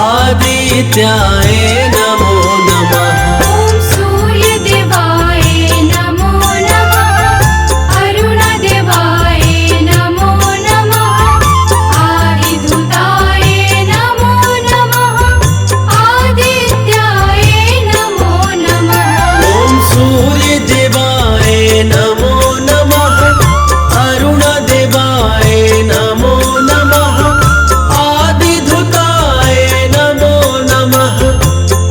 आदित्याय नमो नमः। ॐ सूर्यदेवाय नमो नमः। अरुणदेवाय नमो नमः। आदिधूताय नमो नमः। आदित्याय नमो नमः। ॐ सूर्यदेवाय नमो नमः। अरुणदेवाय नमो नमः। आदिधूताय नमो नमः।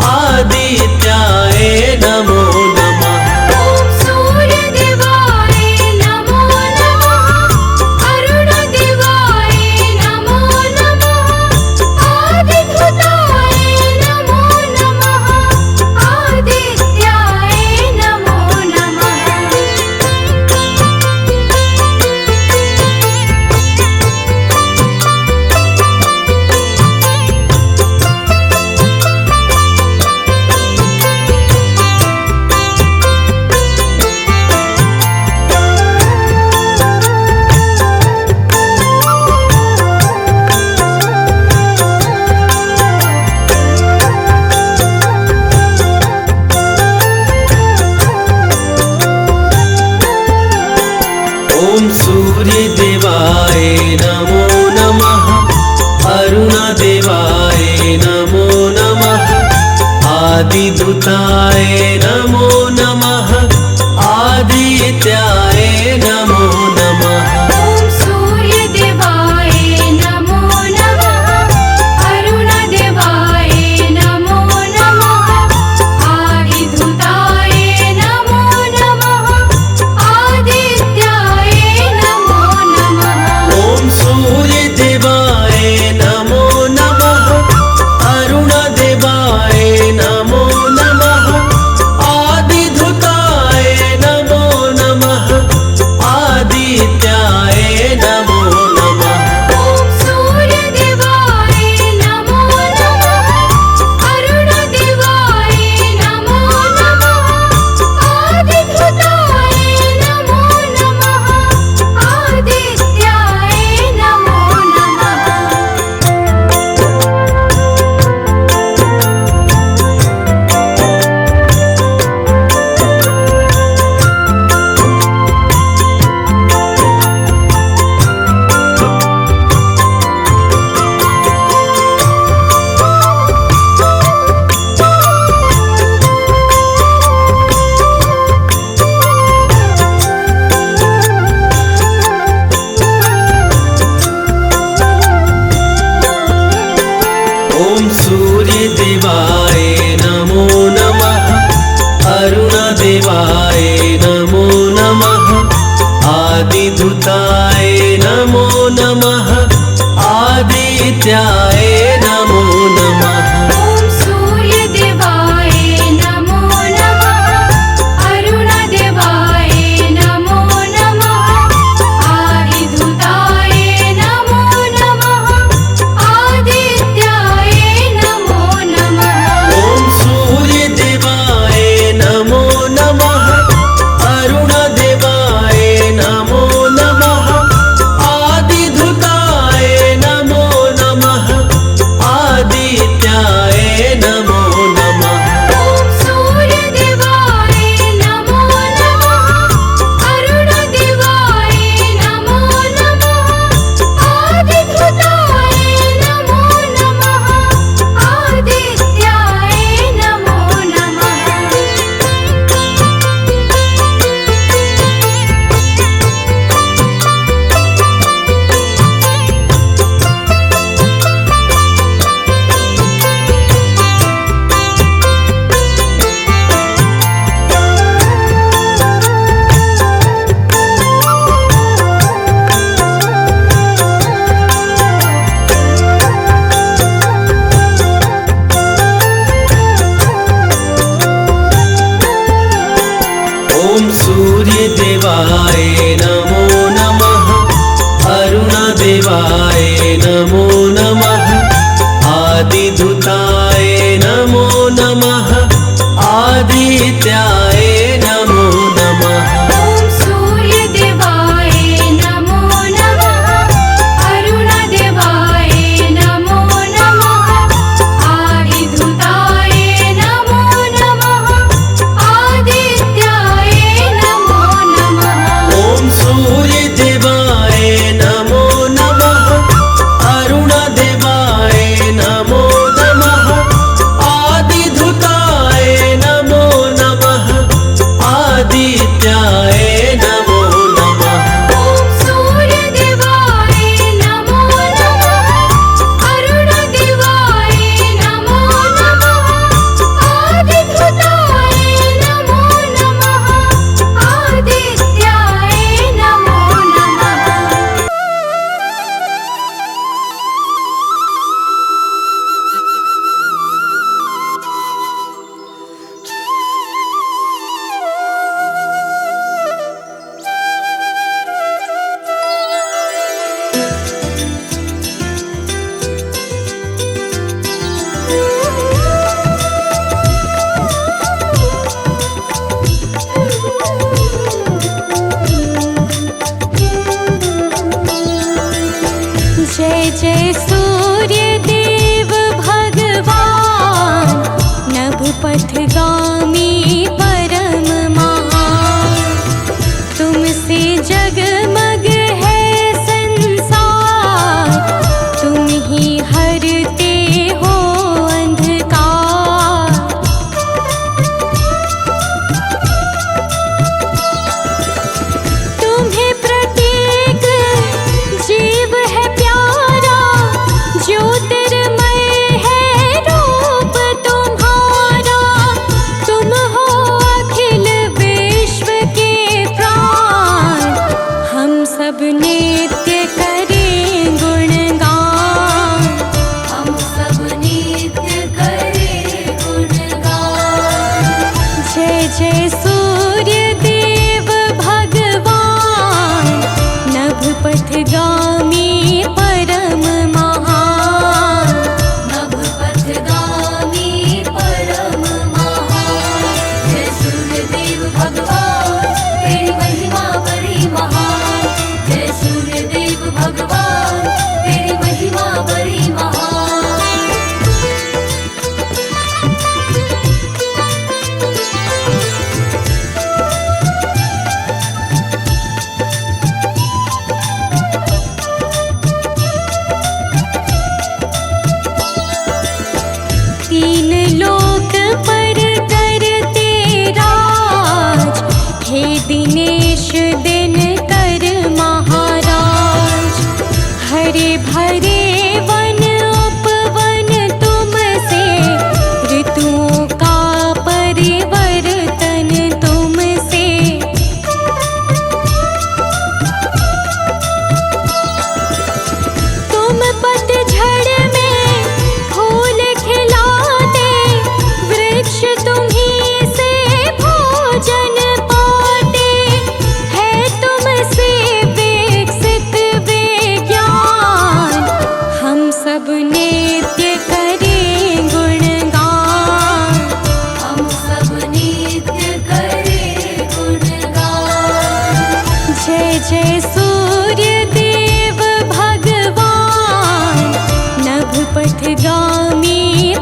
आदित्याय नमो नमः। ॐ सूर्यदेवाय नमो नमः। अरुणदेवाय नमो नमः। आदिधूताय नमो नमः। आदित्याय नमो नमः। ॐ सूर्यदेवाय नमो नमः। अरुणदेवाय नमो नमः। आदिधूताय नमो नमः। आदित्याय नमो नमः। ॐ सूर्यदेवाय नमो नमः। अरुणदेवाय नमो नमः। आदिधूताय नमो नमः। आदित्याय नमो नमः। ॐ सूर्यदेवाय नमो नमः। अरुणदेवाय नमो नमः। आदिधूताय नमो नमः। आदित्याय नमो नमः। ॐ सूर्यदेवाय नमो नमः। अरुणदेवाय नमो नमः। आदिधूताय नमो नमः। आदित्याय नमो नमः। ॐ सूर्यदेवाय नमो नमः। अरुणदेवाय नमो नमः। आदिधूताय नमो नमः। आदित्याय नमो नमः। ॐ सूर्यदेवाय नमो नमः। अरुणदेवाय नमो नमः। आदिधूताय नमो नमः। आदित्याय नमो नमः। ॐ सूर्यदेवाय नमो नमः। अरुणदेवाय नमो नमः। आदिधूताय नमो नमः। आदित्याय नमो नमः। ॐ सूर्यदेवाय नमो नमः। अरुणदेवाय नमो नमः। आदिधूताय नमो नमः। आदित्याय नमो नमः। ॐ सूर्यदेवाय नमो नमः। अरुणदेवाय नमो नमः। आदिधूताय नमो नमः। आदित्याय नमो नमः। ॐ सूर्यदेवाय नमो नमः। अरुणदेवाय नमो नमः। तीन लोक पर करते राज, हे दिनेश दिनकर महाराज। हरे भरे वन उपवन तुमसे, ऋतुओं का परिवर्तन तुमसे। तुम पतझड़ में फूल खिलाते, वृक्ष तुम्हीं से भोजन पाते। है तुमसे विकसित विज्ञान, हम सब नित्य करें गुणगान। हम सब नित्य करें गुणगान। जय जय सूर्य देव भगवान, नभ पथगामी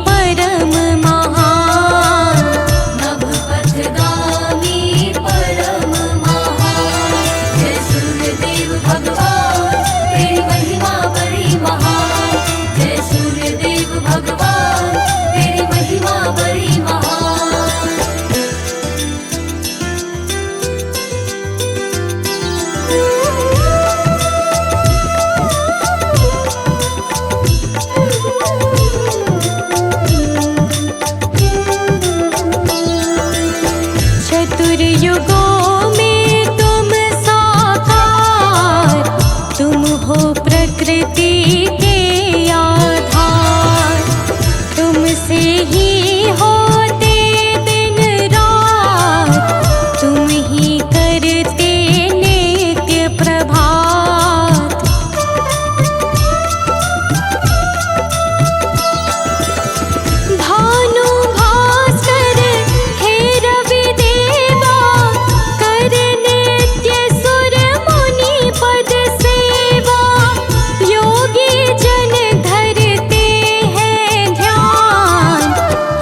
परम महान। नभ पथगामी परम महान। जय सूर्य देव भगवान, तेरी महिमा बड़ी महान। जय सूर्य देव भगवान, तेरी महिमा बड़ी महान। चतुर्युगों में तुम साकार, तुम हो प्रकृति के आधार। तुमसे ही होते दिन रात, तुम ही करते नित्य प्रभात। भानु भास्कर हे रवि देवा, कर नित्य सुर मुनि पद सेवा। योगी जन धरते हैं ध्यान,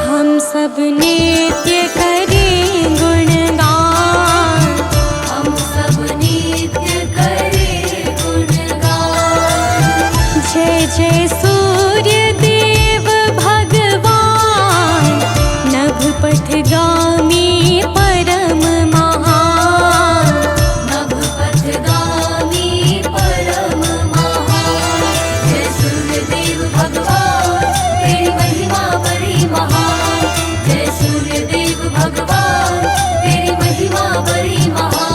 हम सब नित्य करें गुणगान। हम सब नित्य करें गुणगान। जय जय सूर्य देव भगवान, नभ पथगामी परम महान। नभ पथगामी परम महान। जय सूर्य देव भगवान, तेरी महिमा बड़ी महान। जय सूर्य देव भगवान, तेरी महिमा बड़ी महान।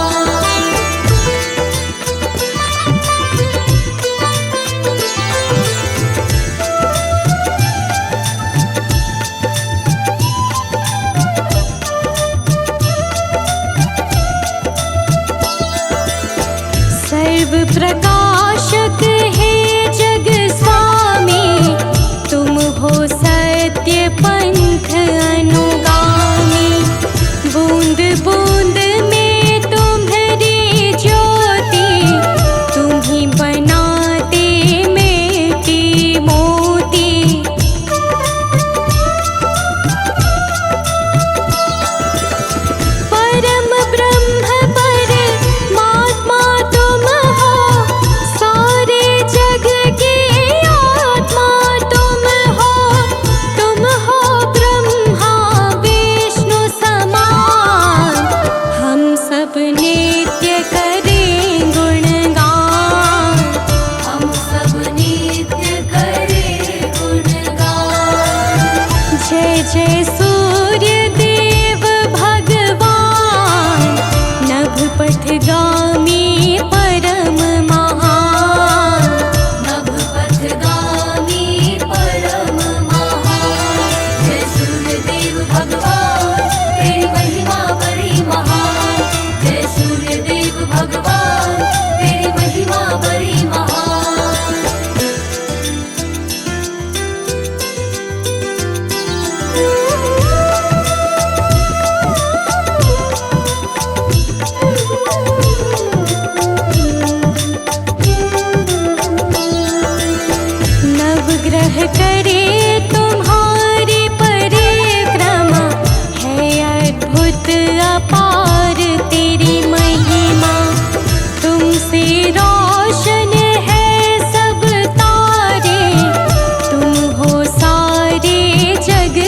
सर्व प्रकाशक हे जग स्वामी, तुम हो सत्य पंथ अनुगामी। बूंद बूंद में तुम्हारी ज्योति, तुम ही बनाते मिट्टी मोती। परम ब्रह्म परमात्मा तुम हो, सारे जग की आत्मा तुम हो। तुम हो ब्रह्मा विष्णु समान, हम सब नित्य करें गुणगान। हम सब नित्य करें गुणगान। जय जय सूर्य देव भगवान, नभ पथगामी परम महान। नभ पथगामी परम महान। जय सूर्य देव भगवान, तेरी महिमा बड़ी महान। जय सूर्य देव भगवान, तेरी महिमा बड़ी महान। नवग्रह करे तुम्हारी परिक्रमा, है अद्भुत अपार तेरी महिमा। तुमसे रोशन है सब तारे, तुम हो सारे जग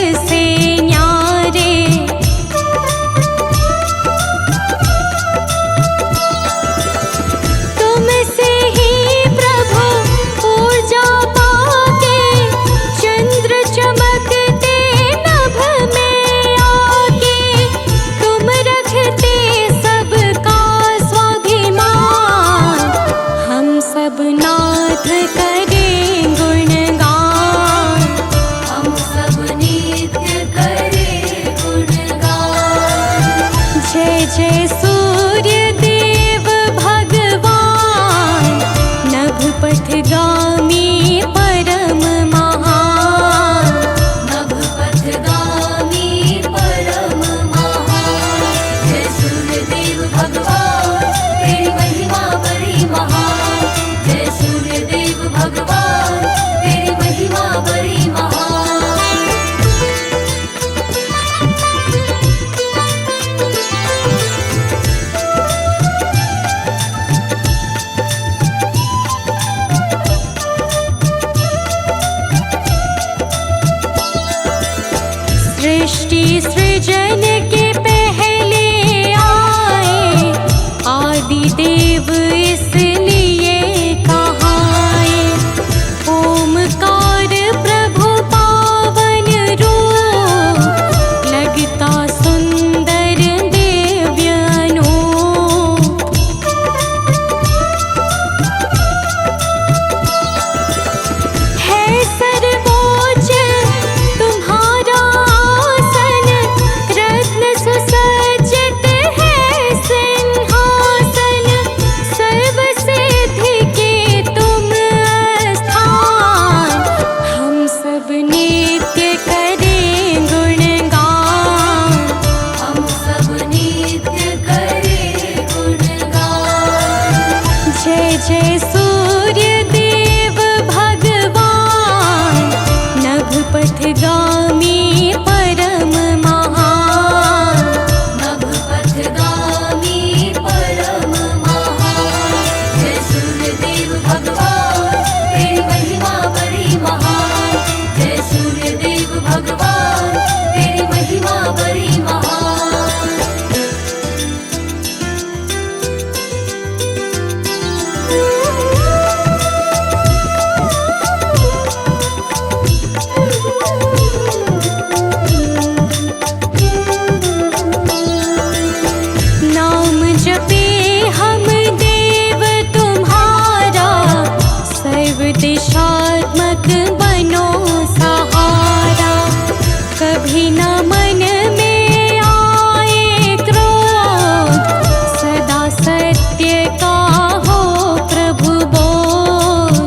सृष्टि सृजन के पहले आए, आदि देव इसलिए कहाए। ओमकार प्रभु पावन रूप, लगता सुंदर दिव्य अनूप। है सर्वोच्च तुम्हारा आसन, रत्न सुसज्जित है सिंहासन। सर्वसिद्धि के तुम स्थान, हम सब नित्य करें गुणगान। हम सब नित्य करें गुणगान। जय जय सूर्य देव भगवान, नभपथगामी परम महान। नभपथगामी परम महान। जय सूर्यदेव भगवान, तेरी महिमा बड़ी महान। जय सूर्यदेव भगवान, तेरी महिमा बड़ी महान। नाम जपे हम देव तुम्हारा, सर्व दिशात्मक बनो सहारा। कभी न मन में आए क्रोध, सदा सत्य का हो प्रभु बोध।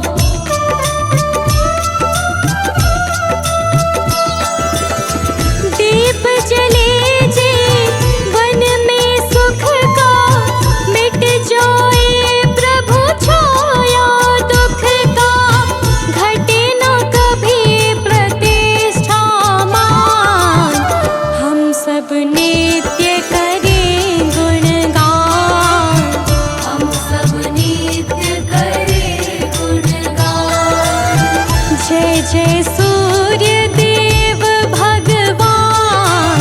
दीप जले जे वन में सुख का, मिट जाए प्रभु छाया दुख का। घटे न कभी प्रतिष्ठा मान, हम सब नित्य करें गुणगान। हम सब नित्य करें गुणगान। जय जय सूर्य देव भगवान,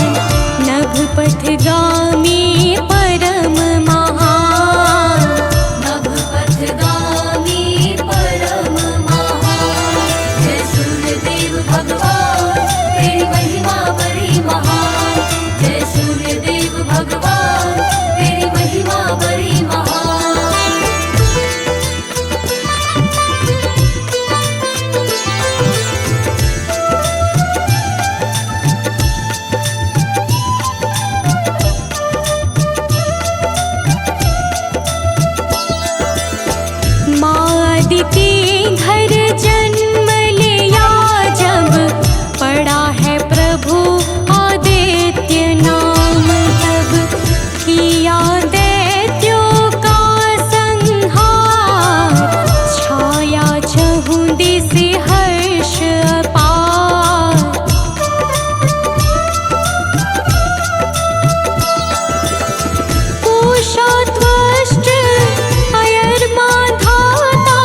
नभपथगामी परम महान। नभपथगामी परम महान। जय सूर्यदेव भगवान, तेरी महिमा बड़ी महान। जय सूर्यदेव भगवान, तेरी महिमा बड़ी महान। माँ अदिति घर जन्म लिया जब, पड़ा है प्रभु आदित्य नाम तब। किया दैत्यों का संहार, छाया चहुं दिस हर्ष अपार। पूषा त्वष्ट अयर्मा धाता,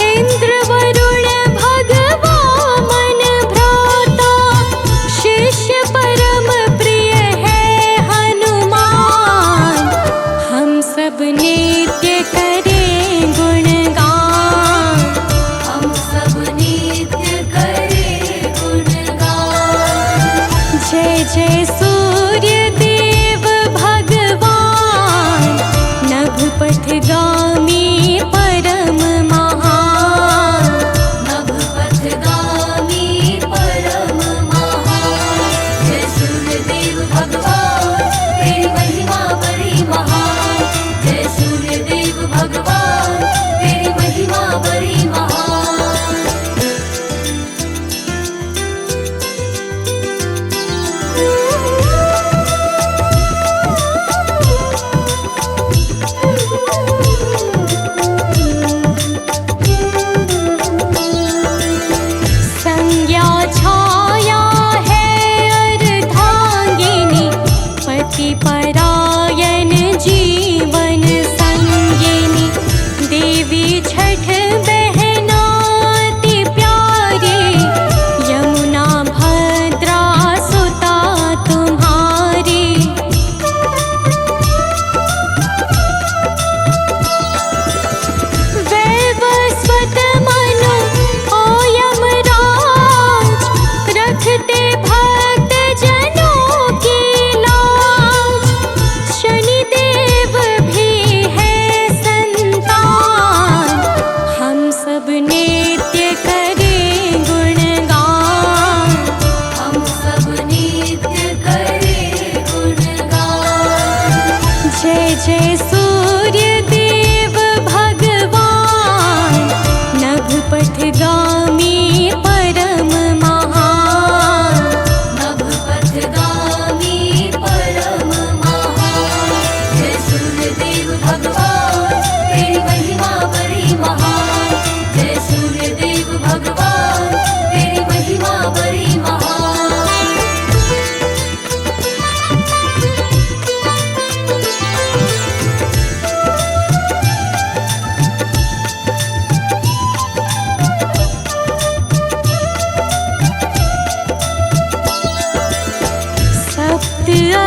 इंद्र वरुण भगवान भ्राता। शिष्य परम प्रिय है हनुमान, हम सब नित्य करें गुणगान। हम सब नित्य करें गुणगान। जय जय सूर्य देव भगवान, नभपथगामी परम महान। नभपथगामी परम महान। जय सूर्यदेव भगवान, तेरी महिमा बड़ी महान। जय सूर्यदेव भगवान, तेरी महिमा बड़ी महान। सुता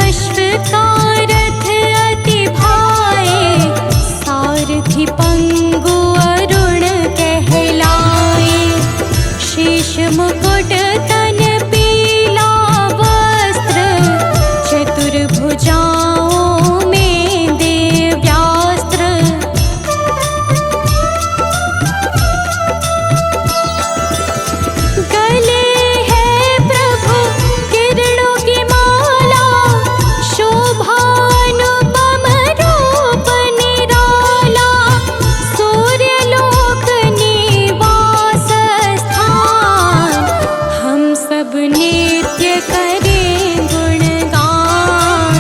अश्व का रथ अति भाए, सारथी पंगु अरुण कहलाए। शीश मुकुट तन पीला वस्त्र, चतुर्भुजाओं में दिव्यास्त्र। गले है प्रभु किरणों की माला, शोभानुपम रूप निराला। सूर्यलोक निवास स्थान, हम सब नित्य करें गुणगान।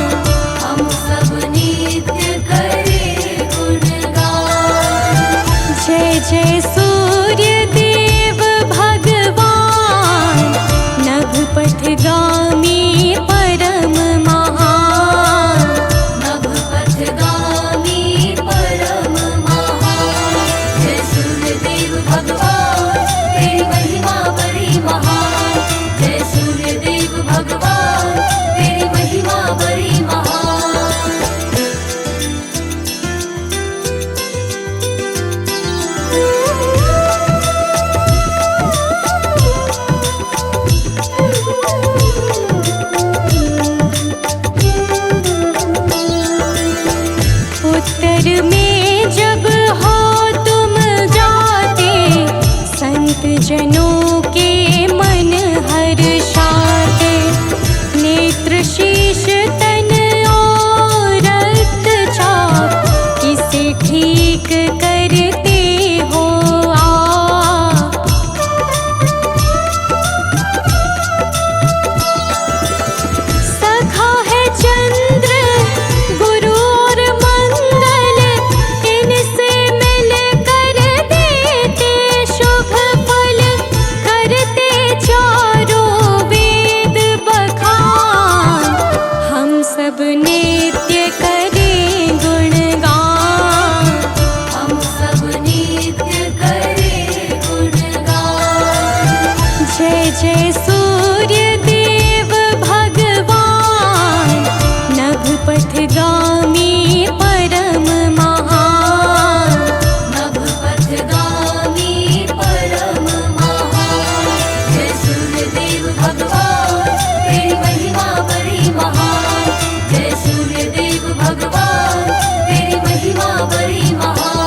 हम सब नित्य करें गुणगान। जय जय सूर्य देव भगवान, नभपथगामी परम महान। नभपथगामी परम महान। जय सूर्यदेव भगवान, तेरी महिमा बड़ी महान। जय सूर्यदेव भगवान, तेरी महिमा बड़ी महान। उत्तर में जब हो तुम जाते, संत जनों के मन हर्षाते। नेत्र शीश तन और रक्तचाप, किसे ठीक करते हो आप। सखा है चंद्र गुरु और मंगल, इनसे मिल कर देते शुभ फल। करते चारों वेद बखान, हम सब नित्य करें गुणगान। हम सब नित्य करें गुणगान। जय जय सूर्य देव भगवान, नभपथगामी परम महान। नभपथगामी परम महान। जय सूर्यदेव भगवान, तेरी महिमा बड़ी महान। जय सूर्यदेव भगवान, तेरी महिमा बड़ी महान।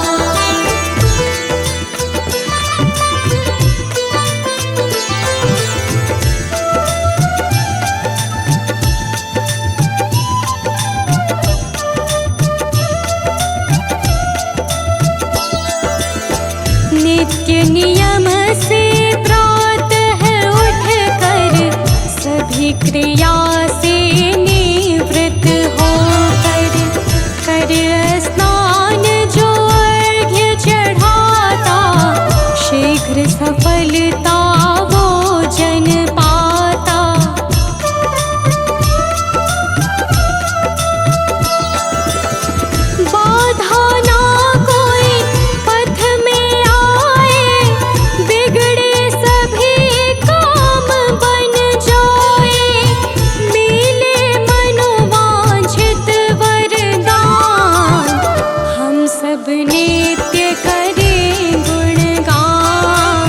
नित्य नियम से प्रातः उठकर, सभी क्रिया से निवृत्त होकर। कर स्नान जो अर्घ्य चढ़ाता, शीघ्र सफलता वो जन पाता। बाधा ना कोई पथ में आए, बिगड़े सभी काम बन जाए। मिले मनोवांछित वरदान, हम सब नित्य करें गुणगान।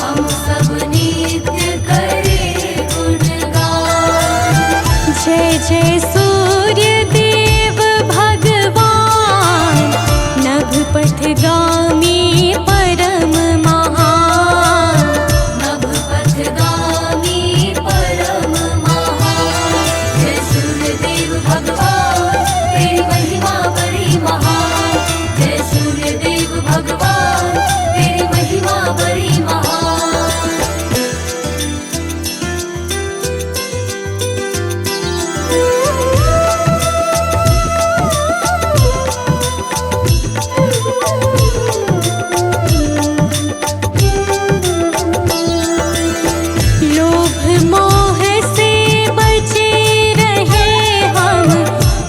हम सब नित्य करें गुणगान। जय जय सूर्य देव भगवान, नभपथगामी परम महान। नभपथगामी परम महान। जय सूर्यदेव भगवान, तेरी महिमा बड़ी महान। जय सूर्यदेव भगवान, तेरी महिमा बड़ी महान। लोभ मोह से बचे रहे हम,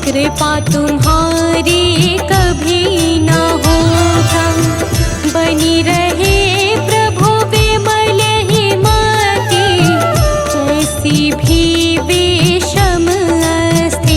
कृपा तुम्हारी कभी न हो कम। बनी रहे प्रभु विमल ही मति, कैसी भी विषम स्थिति।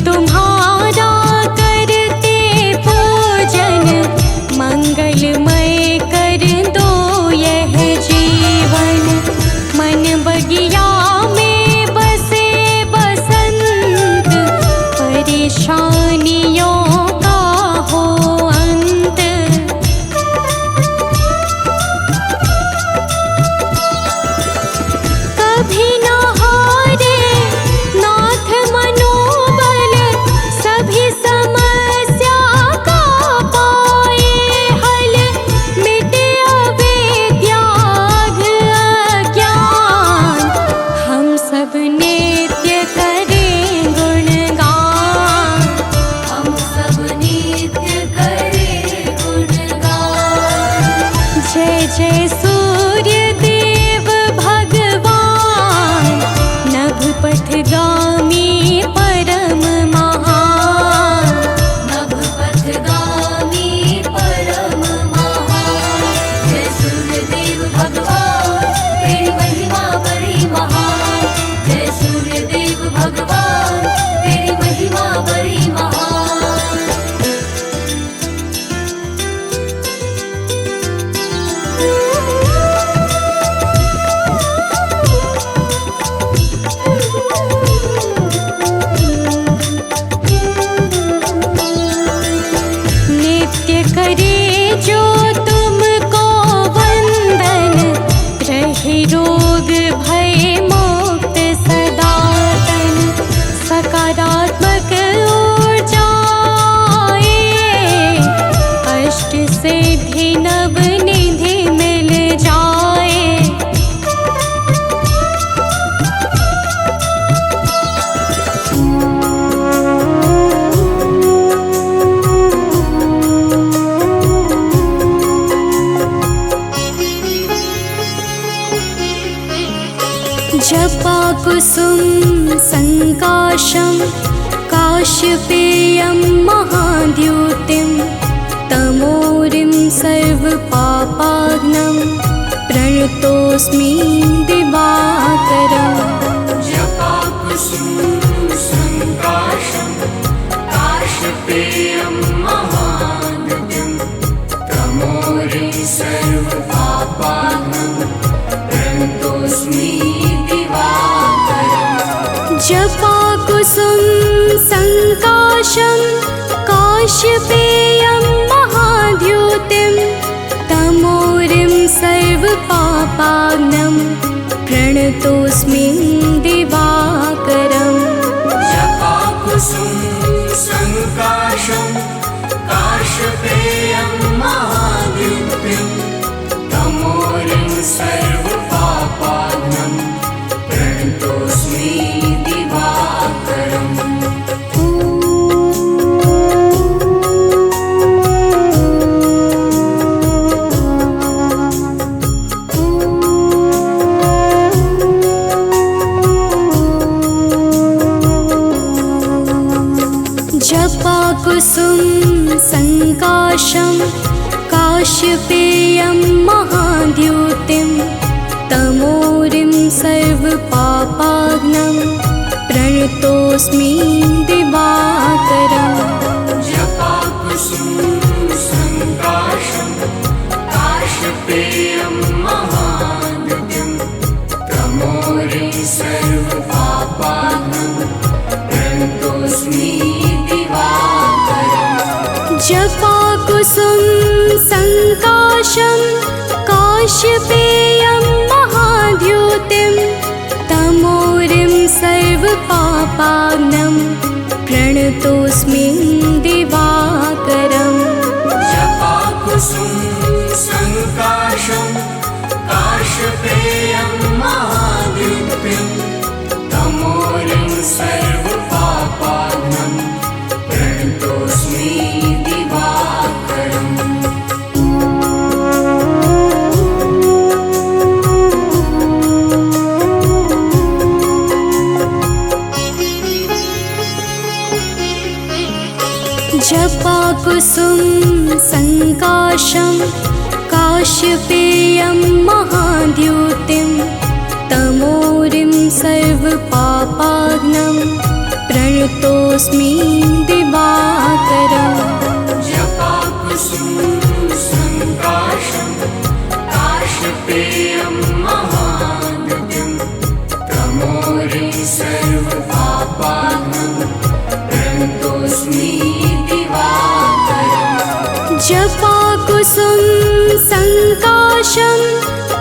तुम्हारा करते पूजन, मंगलमय कर दो यह जीवन। मन बगिया में बसे बसंत, परेशानियों का हो अंत। कभी न हारे नाथ मनोबल, सभी समस्या का पाए हल। मिटे अविद्याघ अज्ञान, हम सब नित्य करें गुणगान। हम सब नित्य करें गुणगान। जय जय सूर्य देव भगवान, नभ पथगामी परम महान। नभ पथगामी परम महान। जय सूर्यदेव भगवान, तेरी महिमा बड़ी महान। जय सूर्यदेव भगवान, तेरी महिमा बड़ी महान। नित्य करे जो तुमको वंदन, रहे रोग भय मुक्त सदातन। सकारात्मक ऊर्जा आए, अष्ट सिद्धि नव निधि मिल जाए। जपा कुसुम संकाशं, काशपेयं महाद्युतिं। तमोरिं सर्वपापाग्नं, प्रणतोऽस्मि दिवाकरम्। जपा कुसुम संकाशं, काशपेयं महाद्युतिं। तमोरिं सर्वपापाग्नं, प्रणतोऽस्मि दिवाकरम्। जपा कुसुम संकाशं, काशपेयं महाद्युतिं। तमोरिं सर्वपापाग्नं, प्रणतोऽस्मि दिवाकरम्। जपा कुसुम संकाशं, काशपेयं महाद्युतिं। तमोरिं सर्वपापाग्नं, प्रणतोऽस्मि दिवाकरम्। जपा कुसुम संकाशं, काशपेयं महाद्युतिं। तमोरिं सर्वपापाग्नं, प्रणतोऽस्मि दिवाकरम्। जपा कुसुम संकाशं, काशपेयं महाद्युतिं। तमोरिं सर्वपापाग्नं, प्रणतोऽस्मि दिवाकरम्। जपा कुसुम संकाशं, काशपेयं महाद्युतिं। तमोरिं सर्वपापाग्नं, प्रणतोऽस्मि दिवाकरम्। जपा कुसुम संकाशं, काशपेयं महाद्युतिं। तमोरिं सर्वपापाग्नं, प्रणतोऽस्मि दिवाकरम्। जपा कुसुम संकाशं, काशपेयं महाद्युतिं। तमोरिं सर्वपापाग्नं, प्रणतोऽस्मि प्रणतोऽस्मि दिवाकरम् जपाकुसुम संकाशं काशपेयं महाद्युतिं तमोरिं सर्वपापात्मं प्रणतोऽस्मि दिवाकरम् जपाकुसुम संकाशं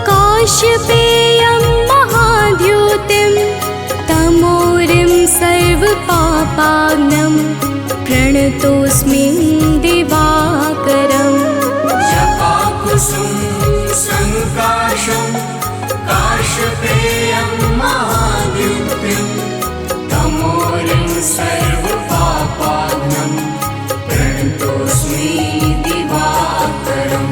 काश्यपेयं महाद्युतिं तमोरिं सर्वपापाग्नं प्रणतोऽस्मि दिवाकरम् जपाकुसुम संकाशं काशपेयं महाद्युतिं तमोरिं सर्वपापाग्नं प्रणतोऽस्मि दिवाकरम्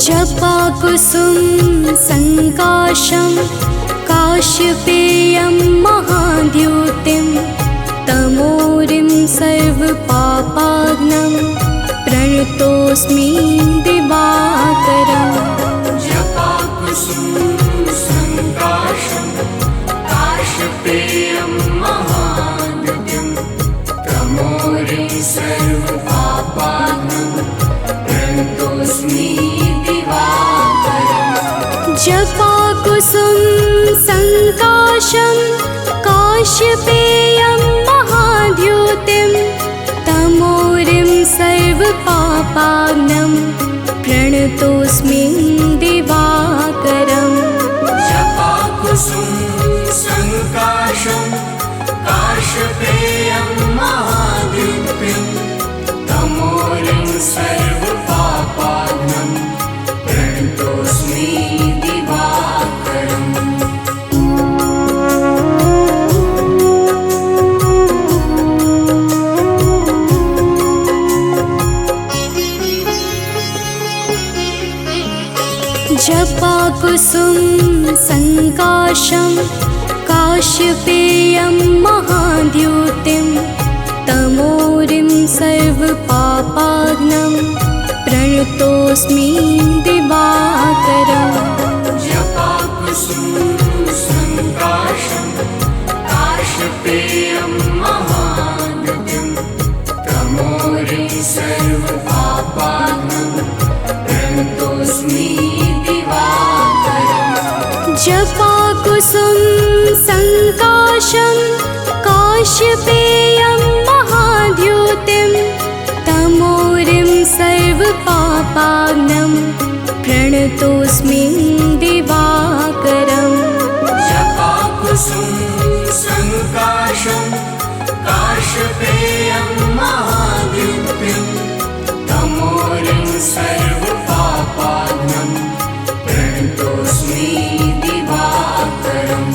जपाकुसुम संकाशं काश्यपेयं महाद्युतिं तमोरिं सर्वपापाग्नं प्रणतोऽस्मि दिवाकरम् जपाकुसुम संकाशं काशपेयं महाद्युतिं तमोरिं सर्वपापाग्नं प्रणतोऽस्मि जपाकुसुम संकाशं काश्यपेयं महाद्युतिं तमोरिं सर्वपापाग्नं प्रणतोऽस्मि दिवाकरम् जपाकुसुम संकाशं काशपेयं महाद्युतिं तमोरिं सर्वपापाग्नं प्रणतोऽस्मि दिवाकरम् जपाकुसुम संकाशं काश्यपेयं महाद्युतिं तमोरिं सर्वपापाग्नं प्रणतोऽस्मि दिवाकरम् जपाकुसुम संकाशं काशपेयं महाद्युतिं तमोरिं सर्वपापाग्नं प्रणतोऽस्मि जपाकुसुम संकाशं काश्यपेयं महाद्युतिं तमोरिं सर्वपापाग्नं प्रणतोऽस्मि दिवाकरम् जपाकुसुम संकाशं काशपेयं महाद्युतिं तमोरिं सर्वपापाग्नं प्रणतोऽस्मि दिवाकरम्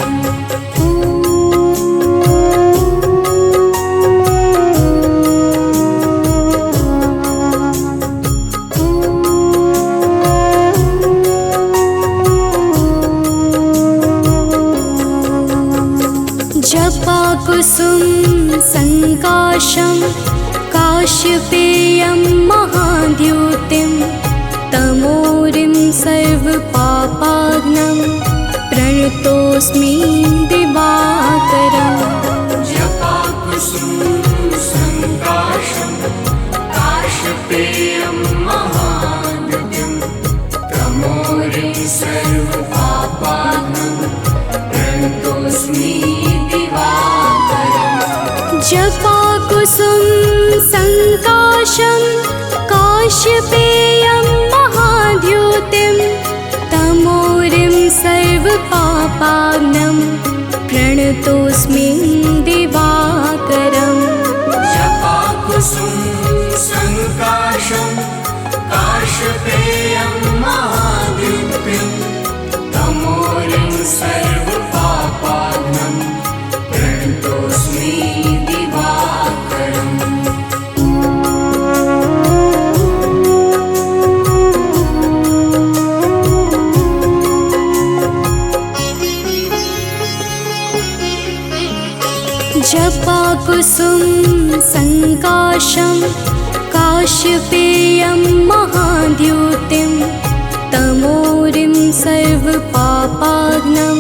जपाकुसुम संकाशं काश्यपेयं महाद्युतिं तमोरिं सर्वपापाग्नं प्रणतोऽस्मि दिवाकरम् जपाकुसुम संकाशं काशपेयं महाद्युतिं तमोरिं सर्वपापाग्नं प्रणतोऽस्मि जपाकुसुम संकाशं काश्यपेयं महाद्युतिं तमोरिं सर्वपापाग्नं प्रणतोऽस्मि दिवाकरम् जपाकुसुम संकाशं काशपेयं महाद्युतिं तमोरिं सर्वपापाग्नं प्रणतोऽस्मि दिवाकरम् जपाकुसुम संकाशं काश्यपेयं महाद्युतिं तमोरिं सर्वपापाग्नं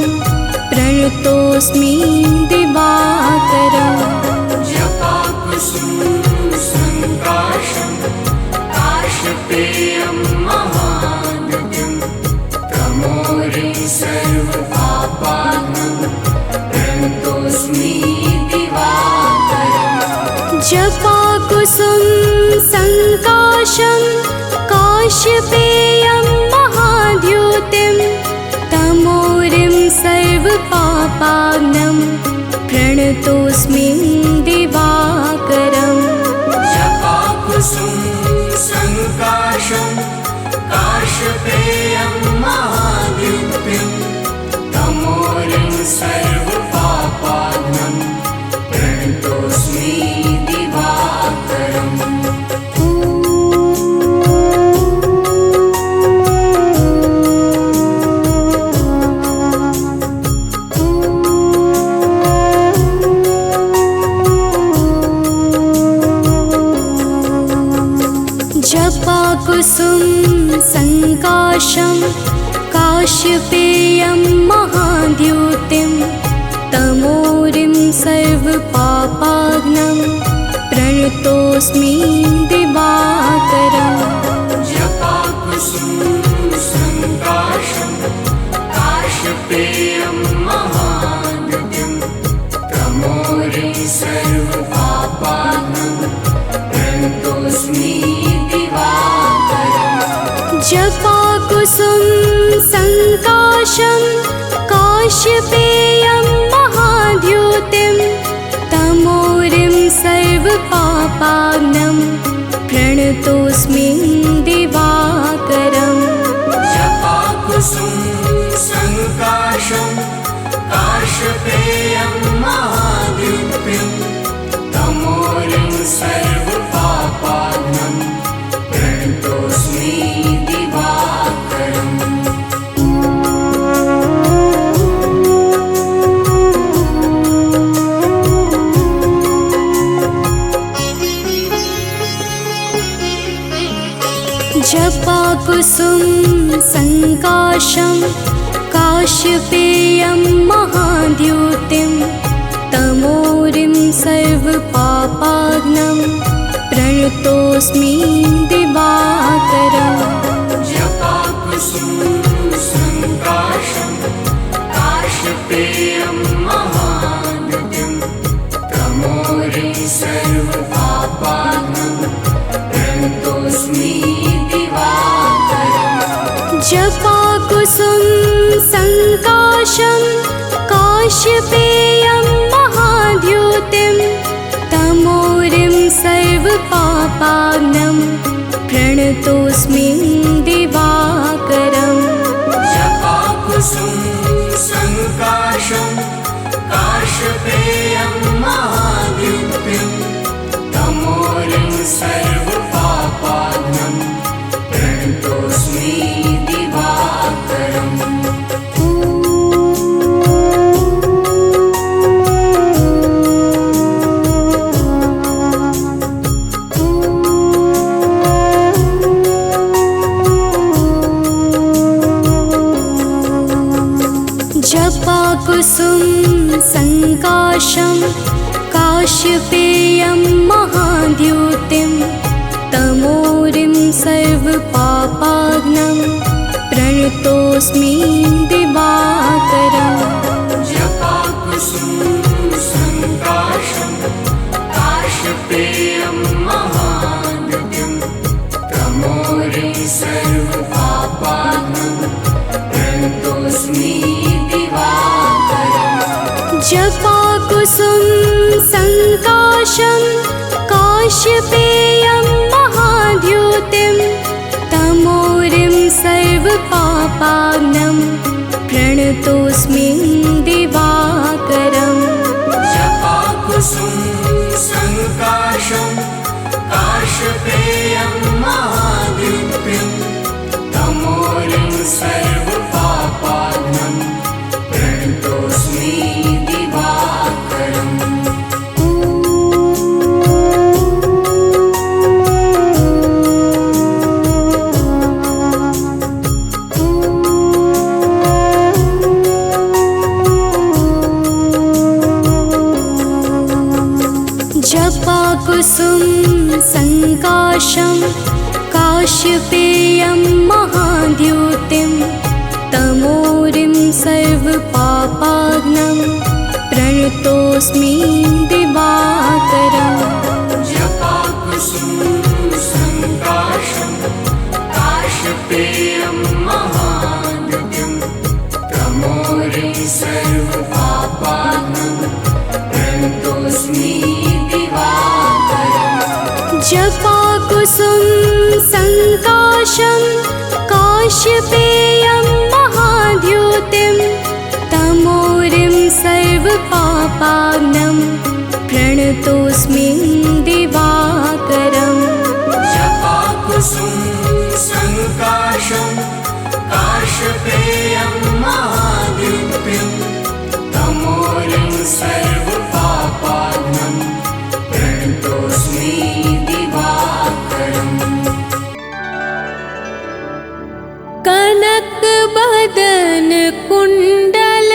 प्रणतोऽस्मि दिवाकरम् जपाकुसुम संकाशं काश्यपेयं महाद्युतिं तमोरिं सर्वपापाग्नं प्रणतोऽस्मि जपाकुसुम संकाशं काश्यपेयं महाद्युतिं तमोरिं सर्वपापाग्नं प्रणतोऽस्मि दिवाकरम् जपाकुसुम संकाशं काश्यपेयं महाद्युतिं तमोरिं सर्वपापाग्नं प्रणतोऽस्मि दिवाकरम् जपाकुसुम संकाशं काश्यपेयं महाद्युतिं तमोरिं सर्वपापाग्नं प्रणतोऽस्मि दिवाकरम् जपाकुसुम संकाशं काश्यपेयं महाद्युतिं तमोरिं सर्वपापाग्नं प्रणतोऽस्मि जपाकुसुम संकाशं काश्यपेयं महाद्युतिं तमोरिं सर्वपापाग्नं प्रणतोऽस्मि दिवाकरम् जपाकुसुम संकाशं काश्यपेयं महाद्युतिं तमोरिं सर्वपापाग्नं प्रणतोऽस्मि दिवाकरम् जपाकुसुम संकाशं काश्यपेयं महाद्युतिं तमोरिं सर्वपापाग्नं प्रणतोऽस्मि दिवाकरम् जपाकुसुम संकाशं काश्यपेयं महाद्युतिं तमोरिं सर्वपापाग्नं प्रणतोऽस्मि जपाकुसुम संकाशं काश्यपेयं महाद्युतिं तमोरिं सर्वपापाग्नं प्रणतोऽस्मि दिवाकरम् जपाकुसुम संकाशं काश्यपेयं महाद्युतिं तमोरिं सर्वपापाग्नं प्रणतोऽस्मि दिवाकरम् जपाकुसुम संकाशं काश्यपेयं महाद्युतिं तमोरिं सर्वपापाग्नं प्रणतोऽस्मि दिवाकरम् जपाकुसुम संकाशं काश्यपेयं महाद्युतिं तमोरिं सर्वपापाग्नं प्रणतोऽस्मि जपाकुसुम संकाशं काश्यपेयं महाद्युतिं तमोरिं सर्वपापाग्नं प्रणतोऽस्मि दिवाकरम् जपाकुसुम संकाशं काश्यपेयं महाद्युतिं तमोरिं सर्वपापाग्नं प्रणतोऽस्मि दिवाकरम् संकाशं काश्यपेयं महाद्युतिं तमोरिं सर्वपापाग्नं प्रणतोऽस्मि दिवाकरम् जपाकुसुम संकाशं काश्यपेयं महाद्युतिं तमोरिं सर्वपापाग्नं प्रणतोऽस्मि दिवाकरम् जपाकुसुम संकाशं काश्यपेयं महाद्युतिं तमोरिं सर्वपापाग्नं प्रणतोऽस्मि दिवाकरम् जपाकुसुम संकाशं काश्यपेयं महाद्युतिं तमोरिं सर्वपापाग्नं प्रणतोऽस्मि दिवाकरम् कनक बदन कुंडल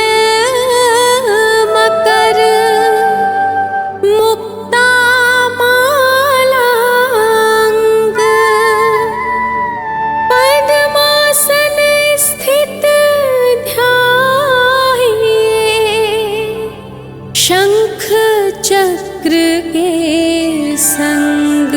मकर मुक्ता मालांग पद्मासन स्थित ध्याये शंख चक्र के संग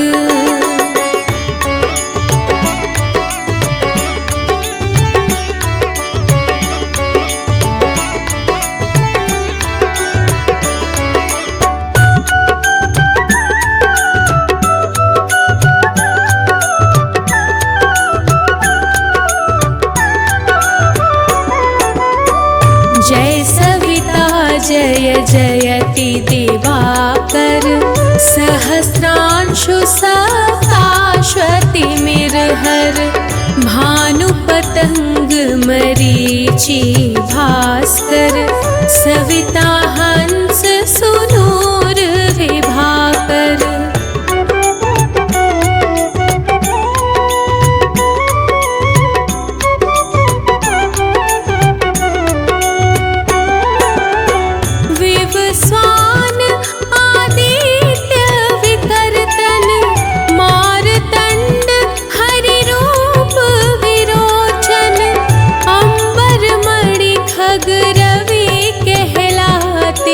जय सविता जय जयति दिवाकर सहस्रांशु सकाश्वतिमिर्हर भानुपतंग मरीचि भास्कर सविता हंस सुनूर विभाकर विवस्वान आदित्य विकर्तन मारतंड हरिरूप विरोचन अंबर मणि खग रवि कहलाते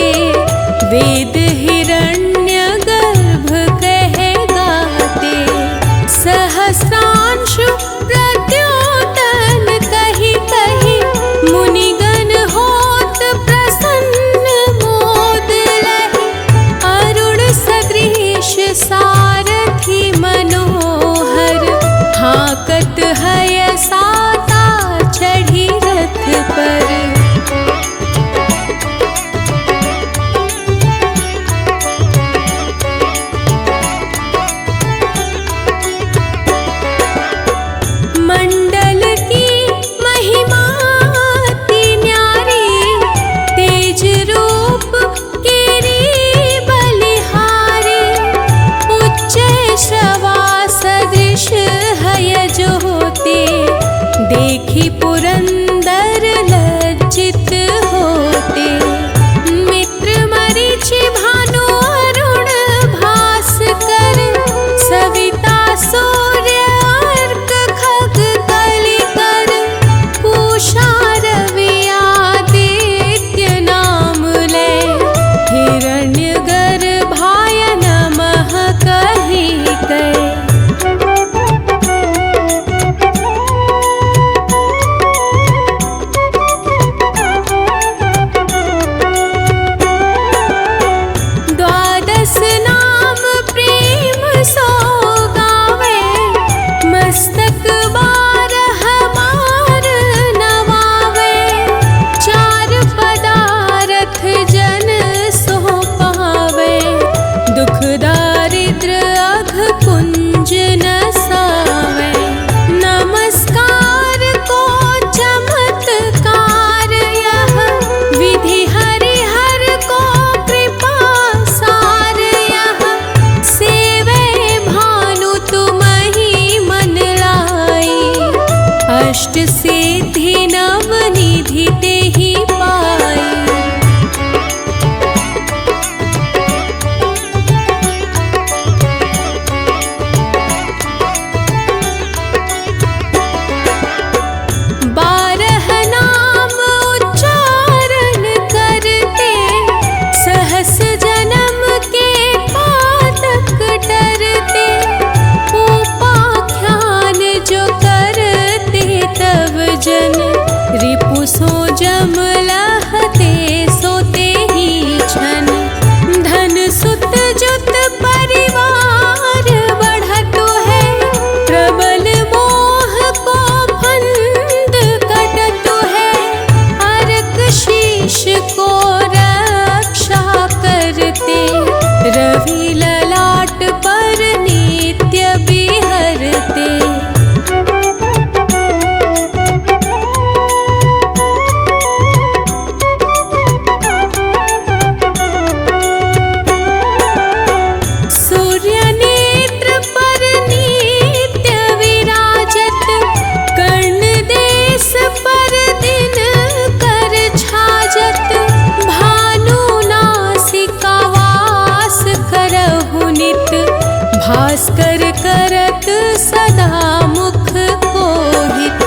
भास्कर करत सदा मुख कोहित,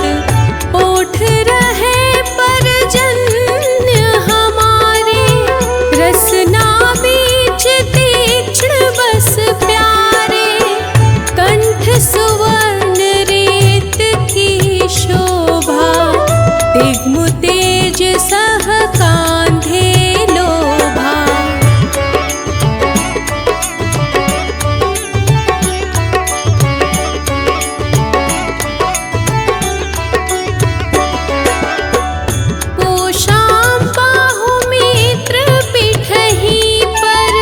ओठ रहे परजन्य हमारे, रसना बीच तीक्ष्ण बस प्यारे, कंठ सुवर्ण रेत की शोभा, तिग्म तेज सह कांधे लोभा। पोषाम बाहु मित्र पिठहि पर,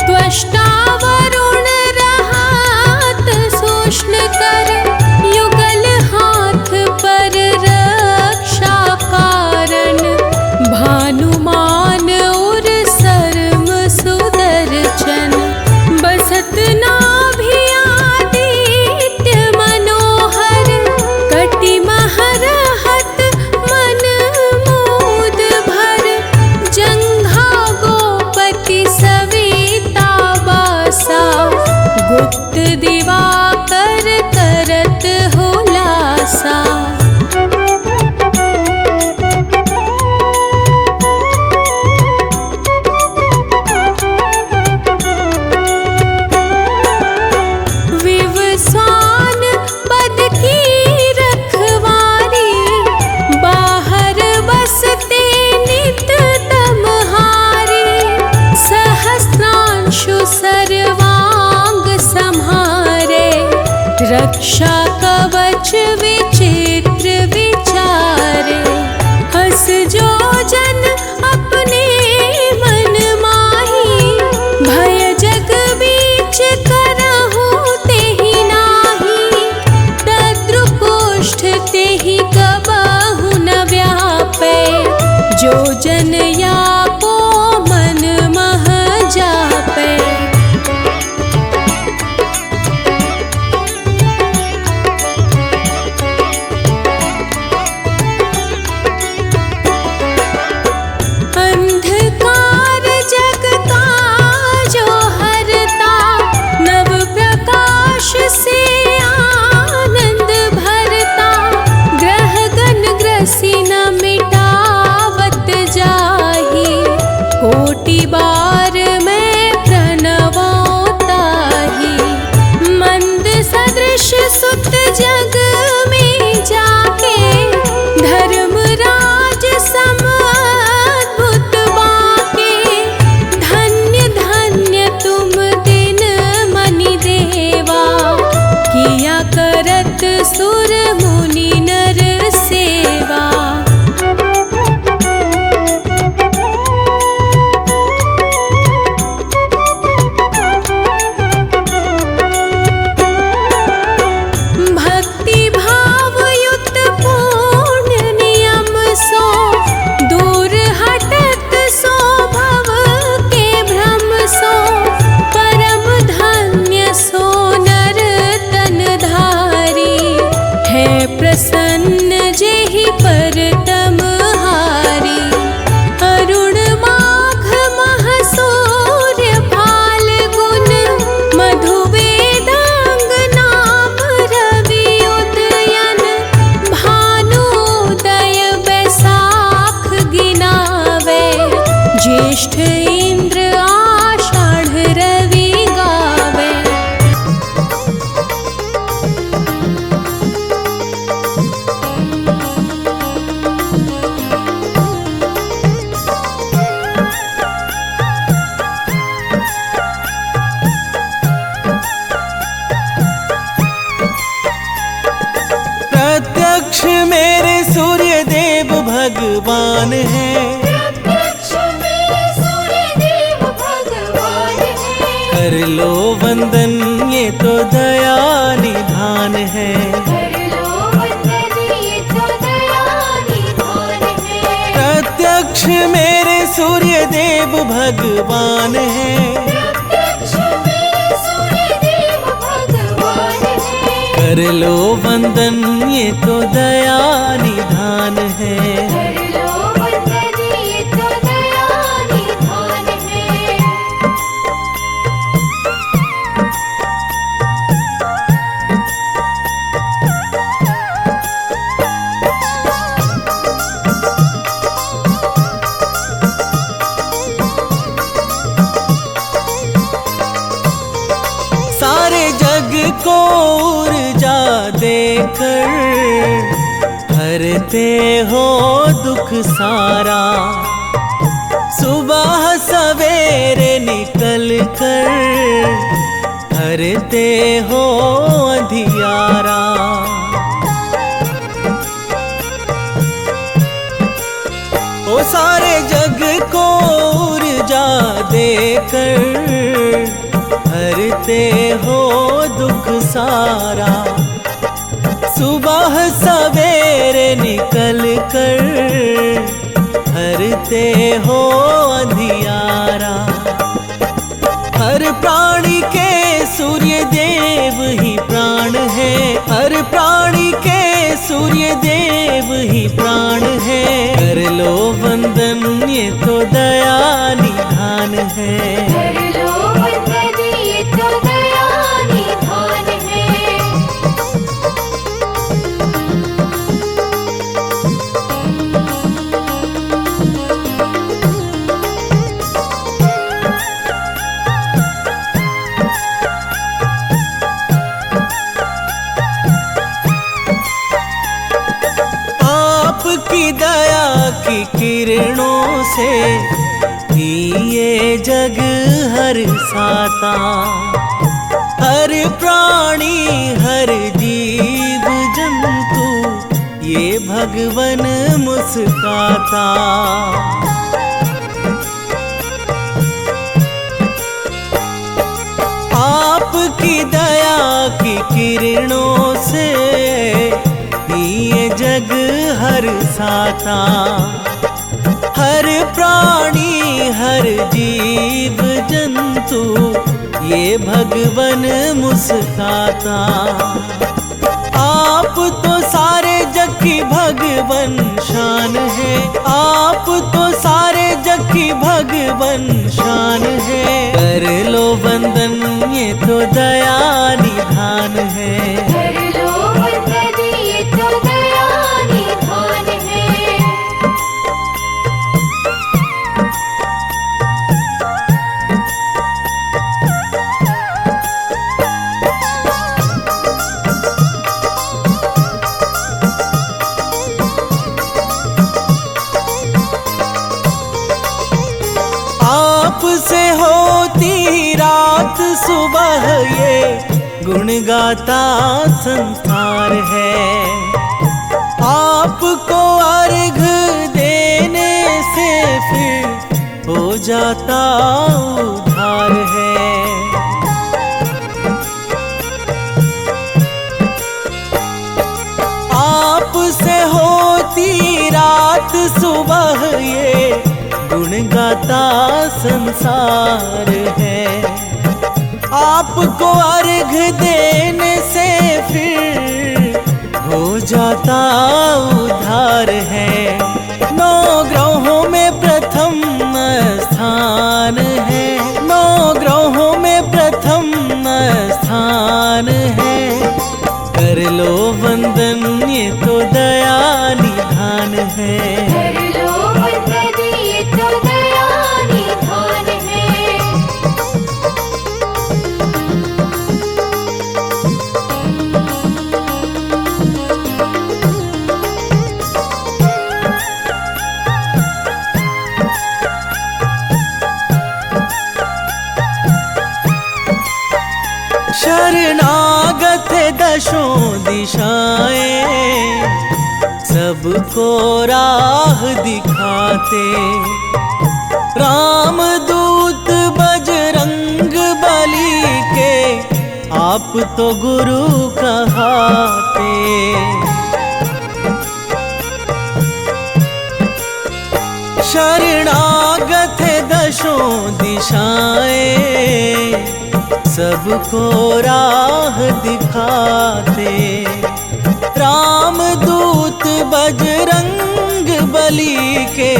त्वष्टा वरुण रहात सोष्ण कर, युगल हाथ पर रक्षा कारण, भानुमान उर सर्म सुदर्शन, बसत नाभि आदित्य मनोहर, कटि महरहत मन मोद भर, जंघा गोपति सविता बासा, गुप्त दिवाकर करत हो लासा। विवस्वान पद की रखवारी, बाहर बसते नित तमहारी, सहस्रांशु सर्वांग सम्हारे, रक्षा कवच विचित्र विचारे, हस जो जन अपने मन माही, भय जग बीच करहु तेहि नाही, तद्रुकोष्ठ तेहि कबहु न व्यापै, जो जन यापो मन मह जापै। अंधकार जग का जो हरता, नव प्रकाश से आनंद भरता, ग्रह गण ग्रसी न मिटावत जाहि, कोटि बार मैं प्रणवों ताहि, मंद सदृश सुत जग में जाके, धर्मराज सम अद्भुत बाके, धन्य धन्य तुम दिन मनि देवा, किया करत सुर मुनि नर सेवा। भक्ति भाव युक्त पूर्ण नियम सो, दूर हटत सो भव के भ्रम सो, परम धन्य सो नर तन धारी, है प्रसन्न जेहि परतम हारी, अरुण माघ मह सूर्य फाल्गुन, मधु वेदांग नाम रवि उदयन, भानुदय बैसाख गिनावे, ज्येष्ठ इंद्र आषाढ़ रवि गावे। प्रत्यक्ष मेरे सूर्य देव भगवान है, प्रत्यक्ष मेरे सूर्य देव भगवान है, कर लो वंदन ये तो दया निधान है। कर लो वंदन ये तो दया निधान है, प्रत्यक्ष मेरे सूर्य देव भगवान है, प्रत्यक्ष मेरे सूर्य देव भगवान है, कर लो वंदन ये तो दया निधान है। कर लो वंदन ये तो दया निधान है। को ऊर्जा देकर हरते हो दुख सारा। सुबह सवेरे निकल कर हरते हो अंधियारा। ओ सारे जग को ऊर्जा देकर हरते हो दुख सारा। सुबह सवेरे निकल कर हरते हो अंधियारा। हर प्राणी के सूर्य देव ही प्राण है, हर प्राणी के सूर्य देव ही प्राण है। कर लो वंदन ये तो दया निधान है। कर लो वंदन ये तो दया निधान है। आपकी दया की किरणों से ही ये जग हर साता। हर प्राणी हर जीव जंतु ये भगवन मुस्काता। आपकी दया की किरणों से ये जग हर साता। हर प्राणी हर जीव जंतु ये भगवन मुस्काता। आप तो सारे जग की भगवन शान है, आप तो सारे जग की भगवन शान है। कर लो वंदन ये तो दया निधान है। कर लो वंदन ये तो दया निधान है। आपसे होती रात सुबह ये गुण गाता संसार है। आपको अर्घ देने से फिर हो जाता उद्धार है। आपसे होती रात सुबह ये गुण गाता संसार है। आपको अर्घ देने से फिर हो जाता उद्धार है। 9 ग्रहों में प्रथम स्थान है, 9 ग्रहों में प्रथम स्थान है। कर लो वंदन ये तो दया निधान है। कर लो वंदन ये तो दया निधान है। शरणागत दशों दिशाएं सबको राह दिखाते। राम दूत बजरंग बली के आप तो गुरु कहाते। शरणागत दशों दिशाएं सबको राह दिखाते। राम दूत बजरंग बली के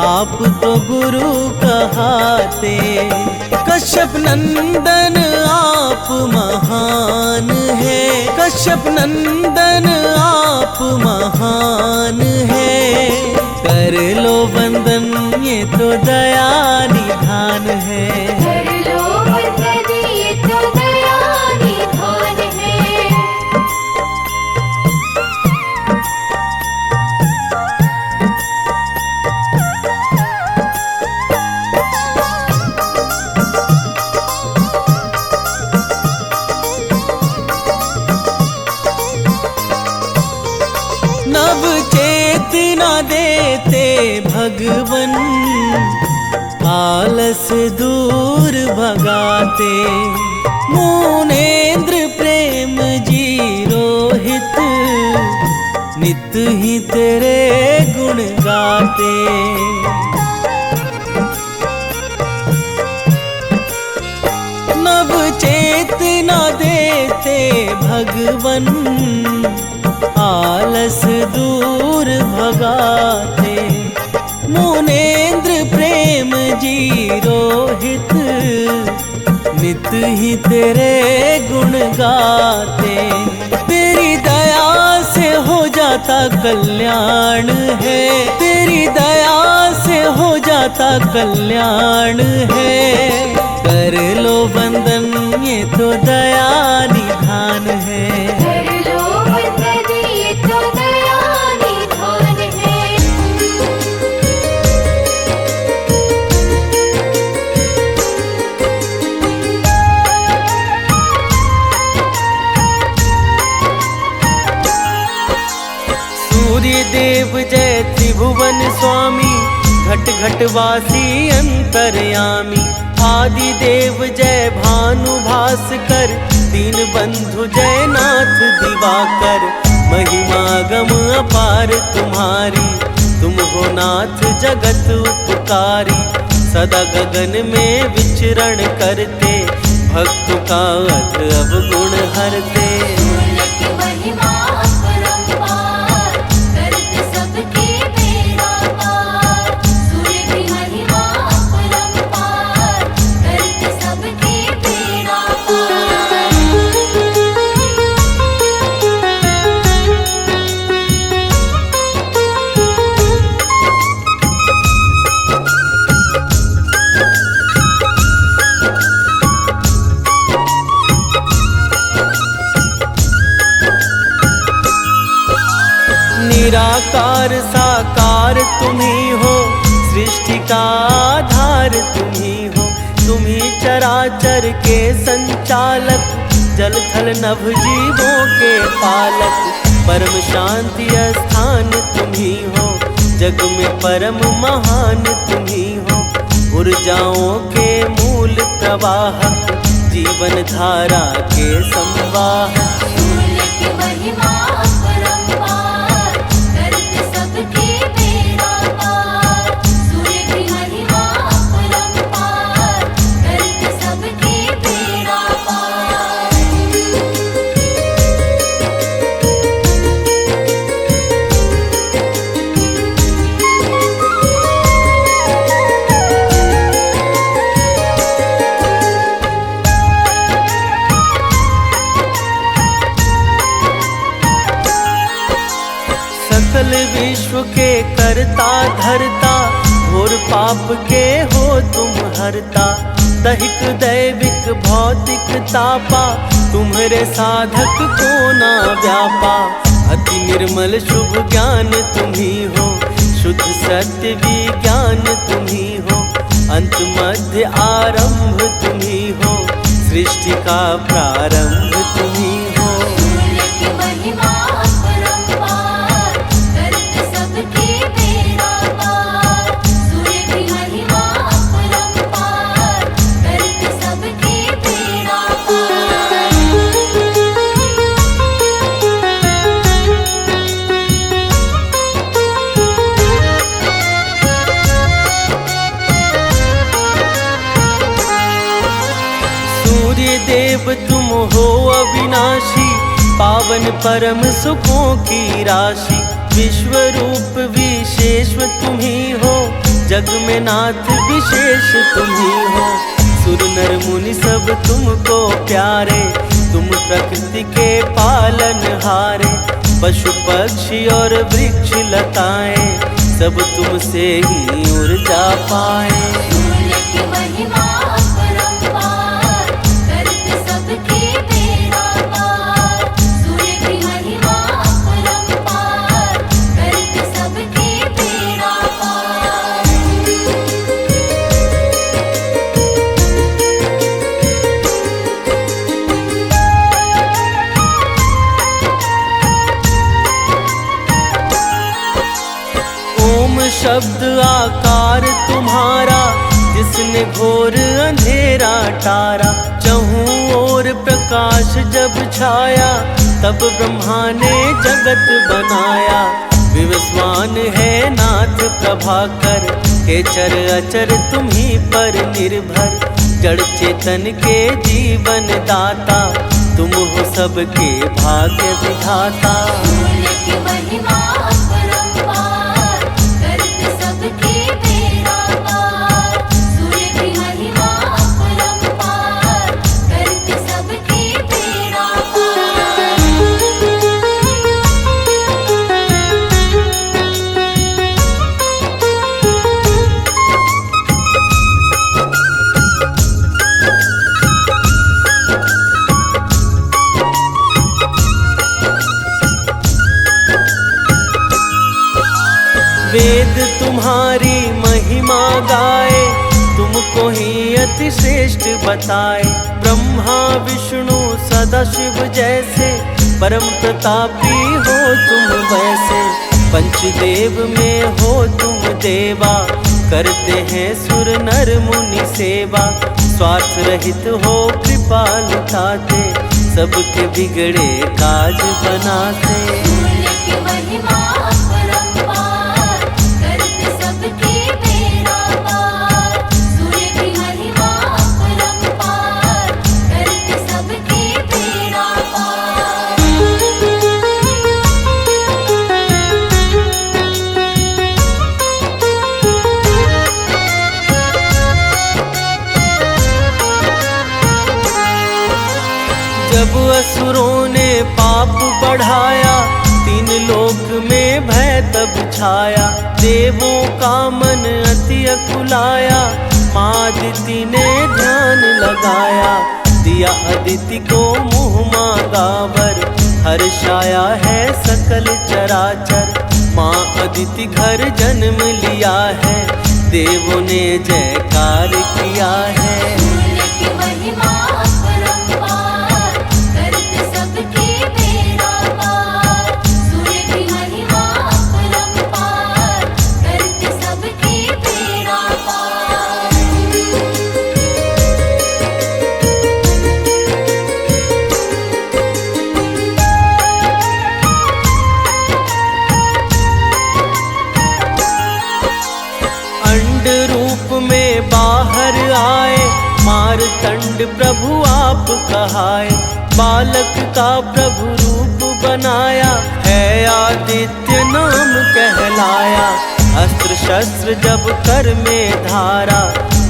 आप तो गुरु कहाते। कश्यप नंदन आप महान है, कश्यप नंदन आप महान है। कर लो वंदन ये तो दया निधान है। कर लो वंदन ये तो दया निधान भगवन आलस दूर भगाते। मुनेन्द्र प्रेम जी रोहित नित ही तेरे गुण गाते। नव चेतना देते भगवन आलस दूर भगाते। मुनेन्द्र प्रेम जी रोहित नित ही तेरे गुण गाते। तेरी दया से हो जाता कल्याण है, तेरी दया से हो जाता कल्याण है। कर लो वंदन ये तो दया निधान है। कर लो वंदन ये तो दया निधान है। सूर्य देव जय त्रिभुवन स्वामी, घट घट वासी अंतर्यामी। आदि देव जय भानु भास्कर, दीन बंधु जय नाथ दिवाकर। महिमा गम अपार तुम्हारी, तुम हो नाथ जगत उपकारी। सदा गगन में विचरण करते, भक्तों का अध अवगुण हरते। सूर्य की महिमा अपरंपार, करते सबके बेड़ा पार। सूर्य की महिमा अपरंपार, करते सबके बेड़ा पार। निराकार साकार तुम ही हो, सृष्टि का आधार तुम ही हो। तुम ही चराचर के संचालक, जल थल नभ जीवों के पालक। परम शांति स्थान तुम ही हो, जग में परम महान तुम ही हो। ऊर्जाओं के मूल प्रवाहक, जीवन धारा के संवाहक। सूर्य की महिमा अपरंपार, करते सबके बेड़ा पार। सूर्य की महिमा अपरंपार, करते सबके बेड़ा पार। सकल विश्व के करता धरता, घोर पाप के हो तुम हरता। दैहिक दैविक भौतिक तापा, तुम्हारे साधक को ना व्यापा। अति निर्मल शुभ ज्ञान तुम ही हो, शुद्ध सत्य विज्ञान तुम ही हो। अंत मध्य आरंभ तुम ही हो, सृष्टि का प्रारंभ तुम ही हो। सूर्य की महिमा अपरंपार, करते सबके बेड़ा पार। सूर्य की महिमा अपरंपार, करते सबके बेड़ा पार। सूर्य देव तुम हो अविनाशी, पावन परम सुखों की राशि। विश्व रूप विशेष तुम ही हो, जग में नाथ विशेष तुम ही हो। सुर नर मुनि सब तुमको प्यारे, तुम प्रकृति के पालन हारे। पशु पक्षी और वृक्ष लताएं, सब तुमसे ही ऊर्जा पाए। सूर्य की महिमा अपरंपार, करते सबके बेड़ा पार। सूर्य की महिमा अपरंपार, करते सबके बेड़ा पार। ओम शब्द घोर अंधेरा टारा, चहूं ओर प्रकाश जब छाया, तब ब्रह्मा ने जगत बनाया। विवस्वान है नाथ प्रभाकर, हे चर अचर तुम्हीं पर निर्भर। जड़ चेतन के जीवन दाता, तुम हो सबके भाग्य विधाता। सूर्य की महिमा अपरंपार, करत सबके बेड़ा पार। सूर्य की महिमा अपरंपार, करत सबके बेड़ा पार। वेद तुम्हारी महिमा गाए, तुमको ही अति श्रेष्ठ बताए। ब्रह्मा विष्णु सदा शिव जैसे, परम प्रतापी हो तुम वैसे। पंचदेव में हो तुम देवा, करते हैं सुर नर मुनि सेवा। स्वार्थ रहित हो कृपा लुटाते, सबके बिगड़े काज बनाते। सूर्य की महिमा अपरंपार, करत सबके बेड़ा पार। सूर्य की महिमा अपरंपार, करत सबके बेड़ा पार। जब असुरों ने पाप बढ़ाया, तीन लोक में भय तब छाया। देवों का मन अति अकुलाया, माँ अदिति ने ध्यान लगाया। दिया अदिति को मुँह मांगावर, हर्षाया है सकल चराचर। माँ अदिति घर जन्म लिया है, देवों ने जयकार किया है। सूर्य की महिमा अपरंपार, करत सबके बेड़ा पार। सूर्य की महिमा अपरंपार, करत सबके बेड़ा पार। अंड रूप में बाहर आए, मारतंड प्रभु आप कहाए। बालक का प्रभु रूप बनाया, है आदित्य नाम कहलाया। अस्त्र शस्त्र जब कर में धारा,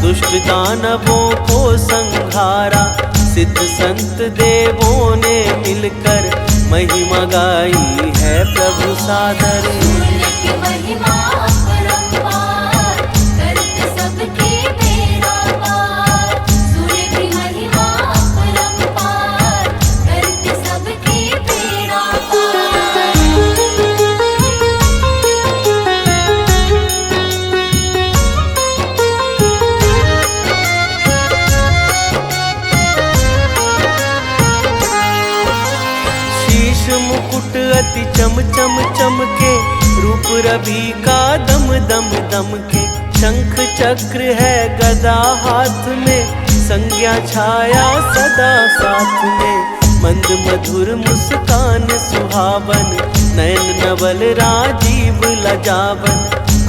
दुष्ट दानवों को संहारा। सिद्ध संत देवों ने मिलकर, महिमा गाई है प्रभु सादर। सूर्य की महिमा अपरंपार, करत सबके बेड़ा पार। सूर्य की महिमा अपरंपार, करत सबके बेड़ा पार। शीश मुकुट अति चम चम चमके, रूप रवि का दम दम दम के। शंख चक्र है गदा हाथ में, संज्ञा छाया सदा साथ में। मंद मधुर मुस्कान सुहावन, नयन नवल राजीव लजावन।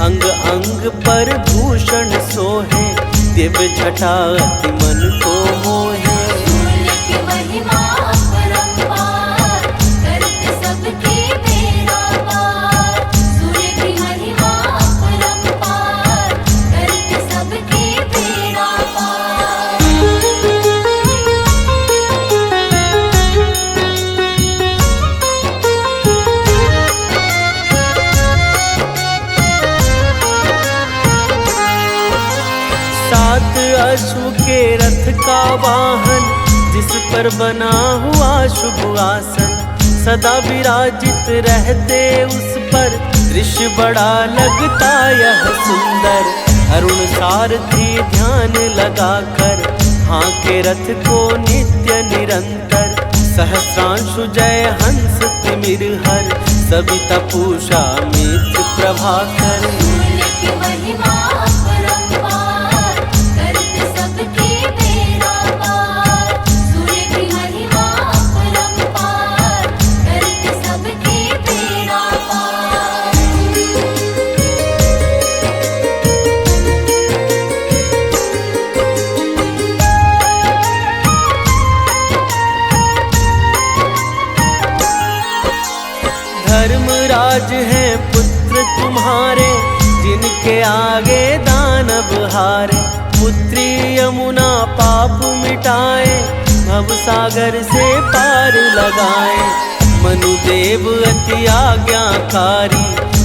अंग अंग पर भूषण सोहे, दिव्य छटा अति मन को मोहे। सूर्य की महिमा अपरंपार, करत सबके बेड़ा पार। सूर्य की महिमा अपरंपार, करत सबके बेड़ा पार। सात अश्व के रथ का वाहन, जिस पर बना हुआ शुभ आसन। सदा विराजित रहते उस पर, दृश्य बड़ा लगता यह सुंदर। अरुण सारथी ध्यान लगाकर, हाँके रथ को नित्य निरंतर। सहस्रांशु जय हंस तिमिर हर, सविता पूषा मित्र प्रभाकर। सूर्य की महिमा अपरंपार, करत के आगे दानव हारे, पुत्री यमुना पाप मिटाए, भव सागर से पार लगाए। मनुदेव अति आज्ञाकारी,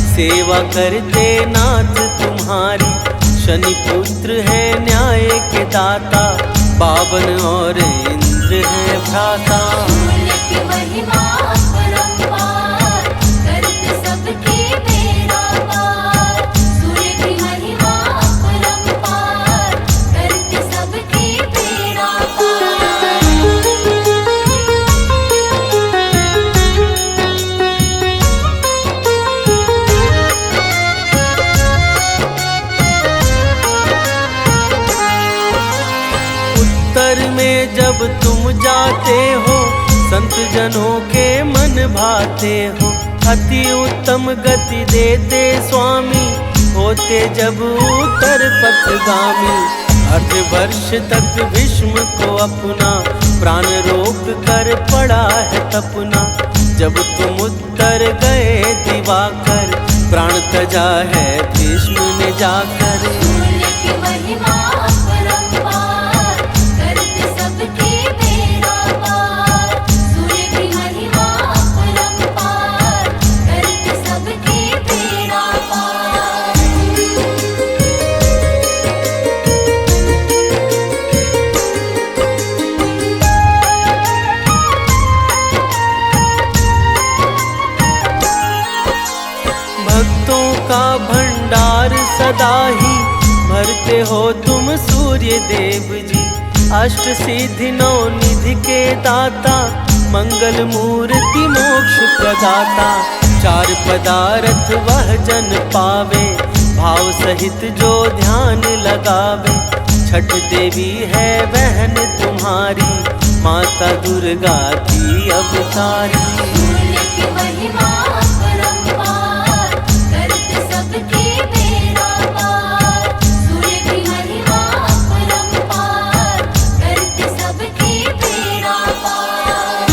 सेवा करते नाथ तुम्हारी। शनि पुत्र है न्याय के दाता, पावन और इंद्र है भ्राता। सूर्य की महिमा अपरंपार, करते सबके बेड़ा पार। सूर्य की महिमा अपरंपार, करते सबके बेड़ा पार। उत्तर में जब तुम जाते हो, संत जनों के मन भाते हो। अति उत्तम गति देते स्वामी, होते जब उत्तर पथगामी। अर्ध वर्ष तक भीष्म को अपना, प्राण रोक कर पड़ा है तपना। जब तुम उत्तर गए दिवाकर, प्राण तजा है भीष्म ने जाकर। सूर्य की महिमा अपरंपार, करते सबके बेड़ा पार। सूर्य की महिमा अपरंपार, करते सबके बेड़ा पार। भक्तों का भंडार सदा ही भरते हो तुम सूर्य देव जी। अष्ट सिद्धि नौ निधि के दाता, मंगल मूर्ति मोक्ष प्रदाता। चार पदार्थ वह जन पावे, भाव सहित जो ध्यान लगावे। छठ देवी है बहन तुम्हारी, माता दुर्गा की अवतारी। सूर्य की महिमा अपरंपार, करते सबके बेड़ा पार। सूर्य की महिमा अपरंपार, करते सबके बेड़ा पार।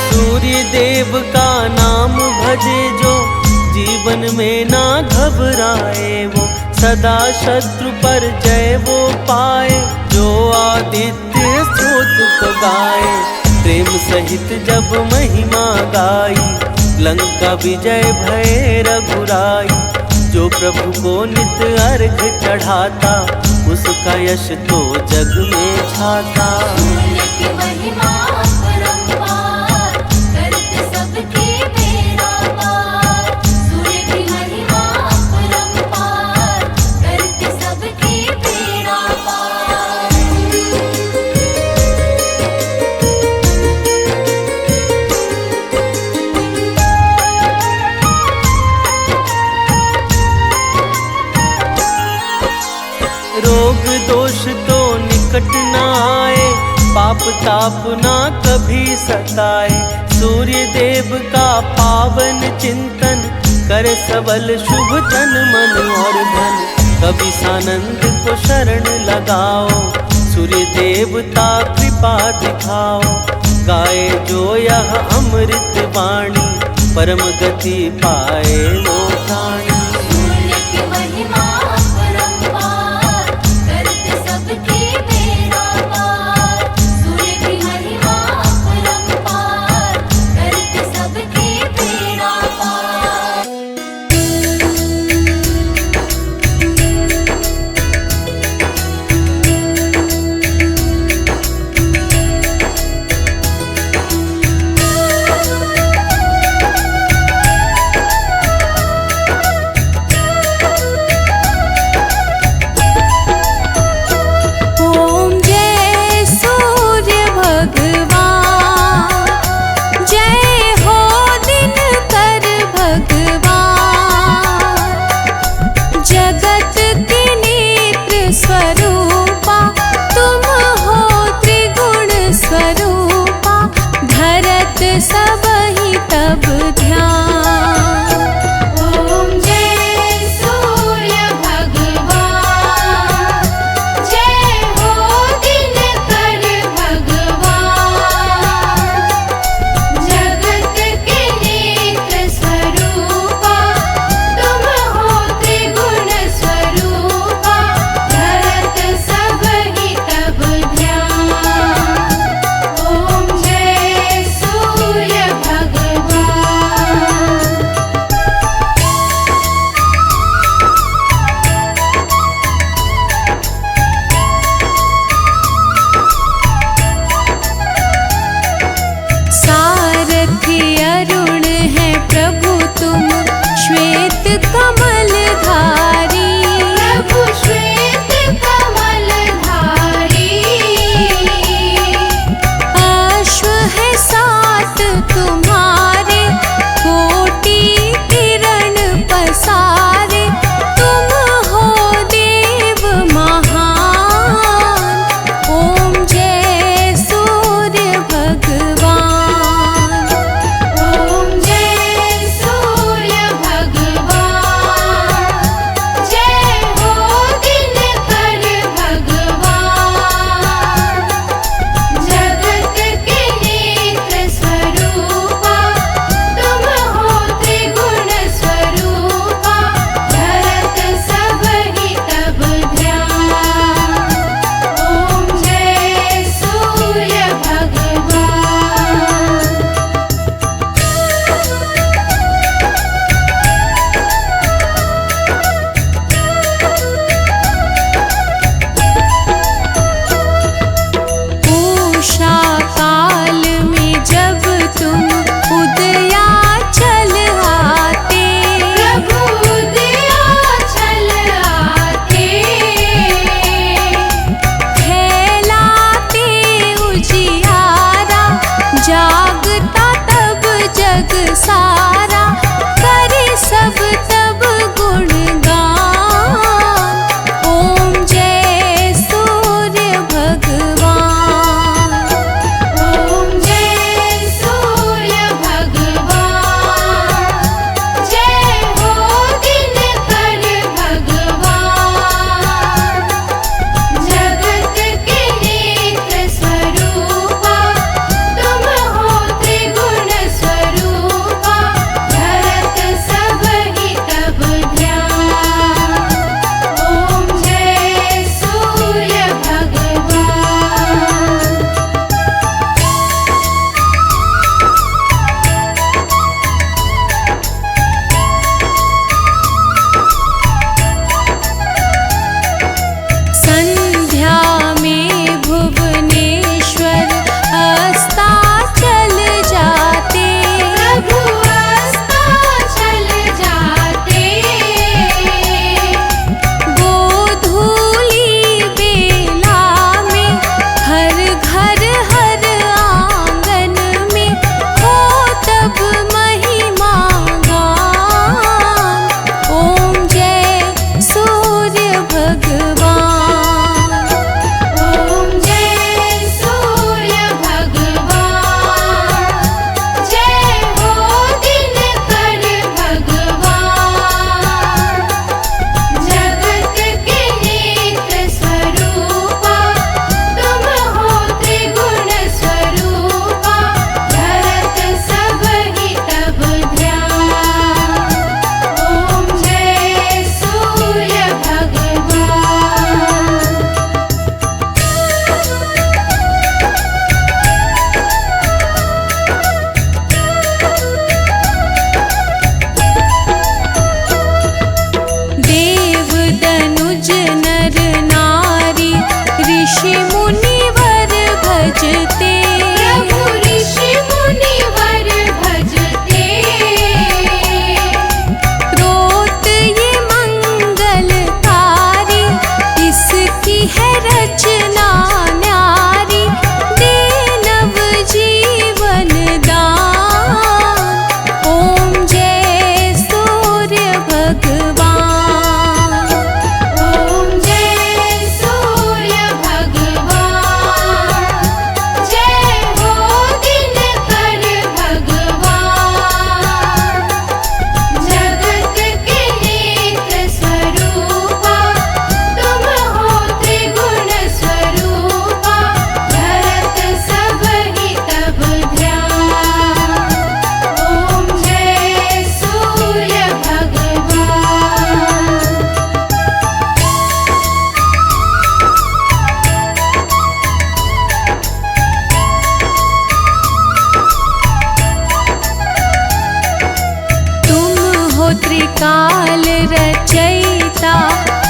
सूर्य देव का नाम भजे जो, जीवन में ना घबराए वो। सदा शत्रु पर जय वो पाए, जो आदित्य स्तोत्र को गाए। प्रेम सहित जब महिमा गाई, लंका विजय भय रघुराई। जो प्रभु को नित अर्घ चढ़ाता, उसका यश तो जग में छाता। सूर्य की महिमा अपरंपार, करते सबके बेड़ा पार। सूर्य की महिमा अपरंपार, करते सबके बेड़ा पार। रोग दोष तो निकट न आए, पाप ताप ना कभी सताए। सूर्य देव का पावन चिंतन, करे सबल शुभ तन मन और धन। कभी सानंद को शरण लगाओ, सूर्य देवता कृपा दिखाओ। गाए जो यह अमृत वाणी, परम गति पाए वो प्राणी। सूर्य की महिमा अपरंपार, करते सबके बेड़ा पार। सूर्य की महिमा अपरंपार, करते सबके बेड़ा पार। जग सारा, करे सब तब गुणगान। ओम जय सूर्य भगवान। ओम जय सूर्य भगवान, जय हो दिनकर भगवान। जगत के नेत्र स्वरूपा, तुम हो त्रिगुण स्वरूपा। धरत सब ही तब ध्यान। ओम जय सूर्य भगवान। संध्या में भुवनेश्वर अस्ताचल जाते। प्रभु अस्ताचल जाते। गोधूली बेला में हर घर हर आंगन में हो तब महिमा गान। ओम जय सूर्य भगवान। ओम जय सूर्य भगवान, जय हो दिनकर भगवान। जगत के नेत्र स्वरूपा, तुम हो त्रिगुण स्वरूपा। धरत सब ही तब ध्यान। ओम जय सूर्य भगवान। देव दनुज नर नारी ऋषि मुनिवर भजते। प्रभु ऋषि मुनिवर भजते। प्रोत ये मंगलकारी, इसकी है रचना न्यारी। दे नव जीवन दान। ओम जय सूर्य भगवान। ओम जय सूर्य भगवान, जय हो दिनकर भगवान। जगत के नेत्र स्वरूपा, तुम हो त्रिगुण स्वरूपा। धरत सब ही तब ध्यान। ओम जय सूर्य भगवान। तुम हो त्रिकाल रचयिता,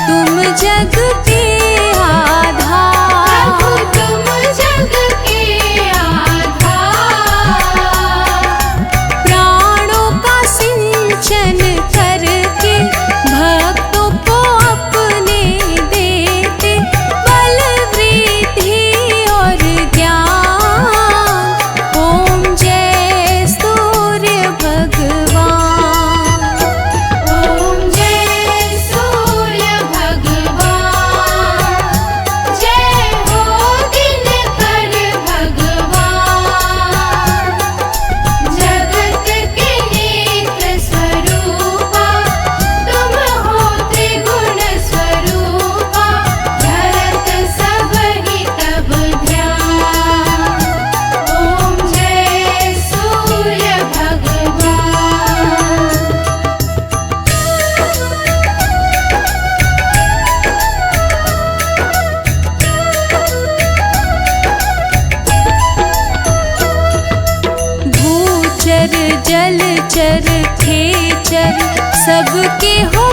तुम जग के आधार। प्रभु तुम जग के आधार। प्राणों का सिंचन करके भक्तों को अपने देते। बल वृद्धि और ज्ञान। ओम जय सूर्य भगवान। ओम जय सूर्य भगवान, जय हो दिनकर भगवान। जगत के नेत्र स्वरूपा, तुम हो त्रिगुण स्वरूपा। धरत सब ही तब ध्यान। ओम जय सूर्य भगवान। भूचर जलचर खेचर सबके हो